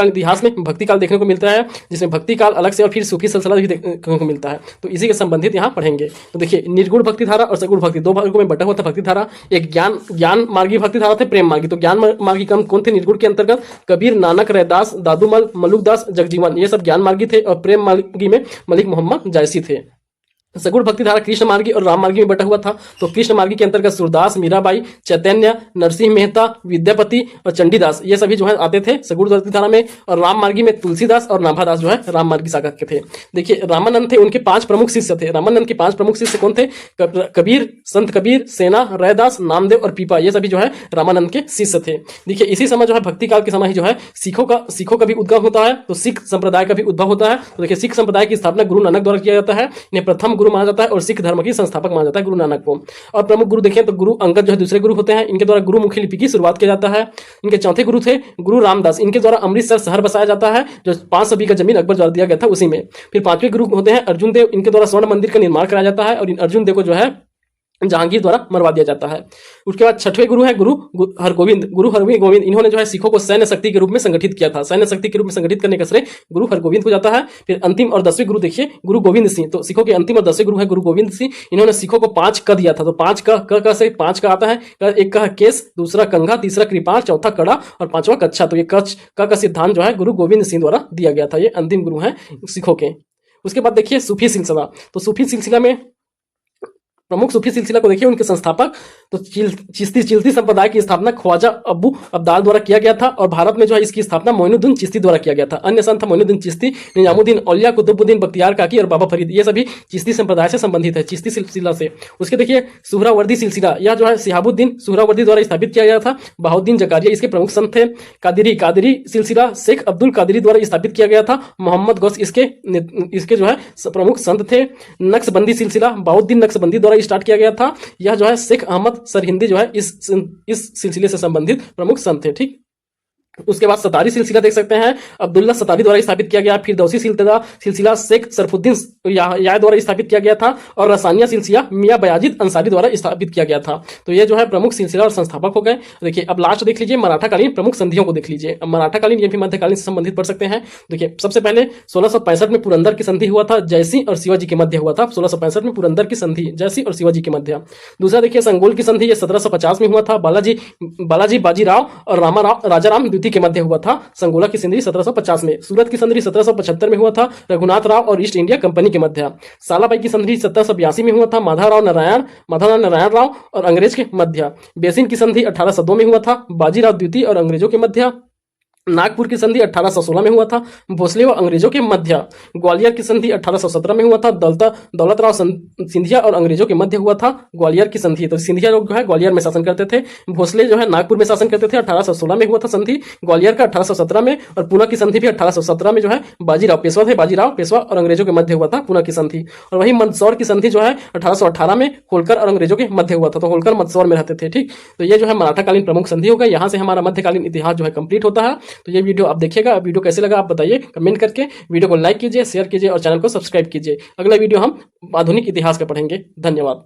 इतिहास में भक्ति काल देखने को मिलता है, जिसमें भक्ति काल अलग से और फिर सूफी सिलसिला भी देखने को मिलता है। तो इसी के संबंधित यहाँ पढ़ेंगे। तो देखिए निर्गुण भक्ति धारा और सगुण भक्ति दो भागों में बटा हुआ था भक्ति धारा। एक ज्ञान मार्गी भक्ति धारा थे, प्रेम मार्गी। तो ज्ञान मार्गी कौन थे निर्गुण के अंतर्गत? कबीर, नानक, रैदास, दादूमल, मलुकदास, जगजीवन, ये सब ज्ञान मार्गी थे। और प्रेम मार्गी में मलिक मोहम्मद जायसी थे। सगुण भक्ति धारा कृष्ण मार्गी और राम मार्गी में बटा हुआ था। तो कृष्ण मार्गी के अंतर्गत सूरदास, मीराबाई, चैतन्य, नरसिंह मेहता, विद्यापति और चंडीदास ये सभी जो है आते थे सगुण भक्ति धारा में। और राम मार्गी में तुलसीदास और नाभादास जो है राम मार्गी शाखा के थे। देखिए रामानंद थे, उनके 5 प्रमुख शिष्य थे। रामानंद के 5 प्रमुख शिष्य कौन थे? कबीर, संत कबीर, सेना, रैदास, नामदेव और पीपा, ये सभी जो है रामानंद के शिष्य थे। देखिए इसी समय जो है भक्ति काल के समय ही जो है सिखों का भी उद्गम होता है। तो सिख संप्रदाय का भी उद्भव होता है। तो देखिए सिख संप्रदाय की स्थापना गुरु नानक द्वारा किया जाता है। इन्हें प्रथम गुरु माना जाता है और सिख धर्म की संस्थापक माना जाता है गुरु नानक को। और प्रमुख गुरु देखें तो गुरु अंगद जो है दूसरे गुरु होते हैं। इनके द्वारा गुरुमुखी लिपि की शुरुआत किया जाता है। इनके चौथे गुरु थे गुरु रामदास। इनके द्वारा अमृतसर शहर बसाया जाता है, जो 500 बीघा जमीन अकबर द्वारा दिया गया था उसी में। फिर 5वें गुरु होते हैं अर्जुन देव। इनके द्वारा स्वर्ण मंदिर का निर्माण कराया जाता है और इन अर्जुन देव को जो है जहांगीर द्वारा मरवा दिया जाता है। उसके बाद 6वें गुरु है गुरु हरगोविंद। इन्होंने जो है सिखों को सैन्य शक्ति के रूप में संगठित किया था। सैन्य शक्ति के रूप में संगठित करने का श्रेय गुरु हरगोविंद को जाता है। फिर अंतिम और 10वें गुरु देखिए गुरु गोविंद सिंह। तो सिखों के अंतिम और 10वें गुरु है गुरु गोविंद सिंह। इन्होंने सिखों को 5 क दिया था। तो 5 क से 5 का आता है। एक का है केस, दूसरा कंघा, तीसरा कृपाण, चौथा कड़ा और 5वां कच्छा। तो ये का सिद्धांत जो है गुरु गोविंद सिंह द्वारा दिया गया था। ये अंतिम गुरु है सिखों के। उसके बाद देखिए सूफी सिलसिला। तो सूफी सिलसिला में प्रमुख सूफी सिलसिला को देखिए उनके संस्थापक तो चिश्ती संप्रदाय की स्थापना ख्वाजा अब्बू अब्दाल द्वारा किया गया था। और भारत में जो है इसकी स्थापना मोइनुद्दीन चिश्ती द्वारा किया गया था। अन्य संत मोइनुद्दीन चिश्ती, निजामुद्दीन औलिया, कुतुबुद्दीन बख्तियार काकी और बाबा फरीद, ये सभी चिश्ती संप्रदाय से संबंधित है, चिश्ती सिलसिला से। उसके देखिए सुहरावर्दी सिलसिला, यह जो है सिहाबुद्दीन सुहरावर्दी द्वारा स्थापित किया गया था। बहाउद्दीन जकारिया इसके प्रमुख संत थे। कादरी सिलसिला शेख अब्दुल कादरी द्वारा स्थापित किया गया था। मोहम्मद गौस इसके जो है प्रमुख संत थे। नक्शबंदी सिलसिला बहाउद्दीन नक्शबंदी द्वारा स्टार्ट किया गया था। यह जो है शेख अहमद सरहिंदी जो है इस सिलसिले से संबंधित प्रमुख संत थे। ठीक, उसके बाद सतारी सिलसिला देख सकते हैं, अब्दुल्ला सतारी द्वारा स्थापित किया गया। फिर दौसी सिलसिला शेख सरफुद्दीन या द्वारा स्थापित किया गया था। और रसानिया सिलसिला मियां बयाजिद अंसारी द्वारा स्थापित किया गया था। तो ये जो है प्रमुख सिलसिला और संस्थापक हो गए। देखिए अब लास्ट देख लीजिए मराठाकालीन प्रमुख संधियों को देख लीजिए। अब मराठाकालीन ये भी मध्यकालीन से संबंधित पढ़ सकते हैं। देखिए सबसे पहले 1665 में पुरंदर की संधि हुआ था, जयसिंह और शिवाजी के मध्य हुआ था। 1665 में पुरंदर की संधि जयसिंह और शिवाजी के मध्य। दूसरा देखिए संगोल की संधि, ये 1750 में हुआ था। बालाजी बाजीराव और राजाराम द्वितीय के मध्य हुआ था। संगोला की संधि 1750 में। सूरत की संधि 1775 में हुआ था, रघुनाथ राव और ईस्ट इंडिया कंपनी के मध्य। सालाबाई की संधि 1782 में हुआ था, माधवराव नारायण राव और अंग्रेज के मध्य। बेसिन की संधि 1802 में हुआ था, बाजीराव द्वितीय और अंग्रेजों के मध्य। नागपुर की संधि 1816 में हुआ था, भोसले व अंग्रेजों के मध्य। ग्वालियर की संधि 1817 में हुआ था, दौलतराव सिंधिया और अंग्रेजों के मध्य हुआ था ग्वालियर की संधि। तो सिंधिया लोग जो है ग्वालियर में शासन करते थे, भोसले जो है नागपुर में शासन करते थे। 1816 में हुआ था संधि ग्वालियर का, 1817 में। और पूना की संधि भी 1817 में जो है बाजीराव पेशवा और अंग्रेजों के मध्य हुआ था पूना की संधि। और वही मंदसौर की संधि जो है 1818 में होलकर और अंग्रेजों के मध्य हुआ था। तो होलकर मंदसौर में रहते थे। ठीक, तो ये जो है मराठाकालीन प्रमुख संधि होगा। यहाँ से हमारा मध्यकालीन इतिहास जो है कंप्लीट होता है। तो ये वीडियो आप देखिएगा। वीडियो कैसे लगा आप बताइए कमेंट करके। वीडियो को लाइक कीजिए, शेयर कीजिए और चैनल को सब्सक्राइब कीजिए। अगला वीडियो हम आधुनिक इतिहास का पढ़ेंगे। धन्यवाद।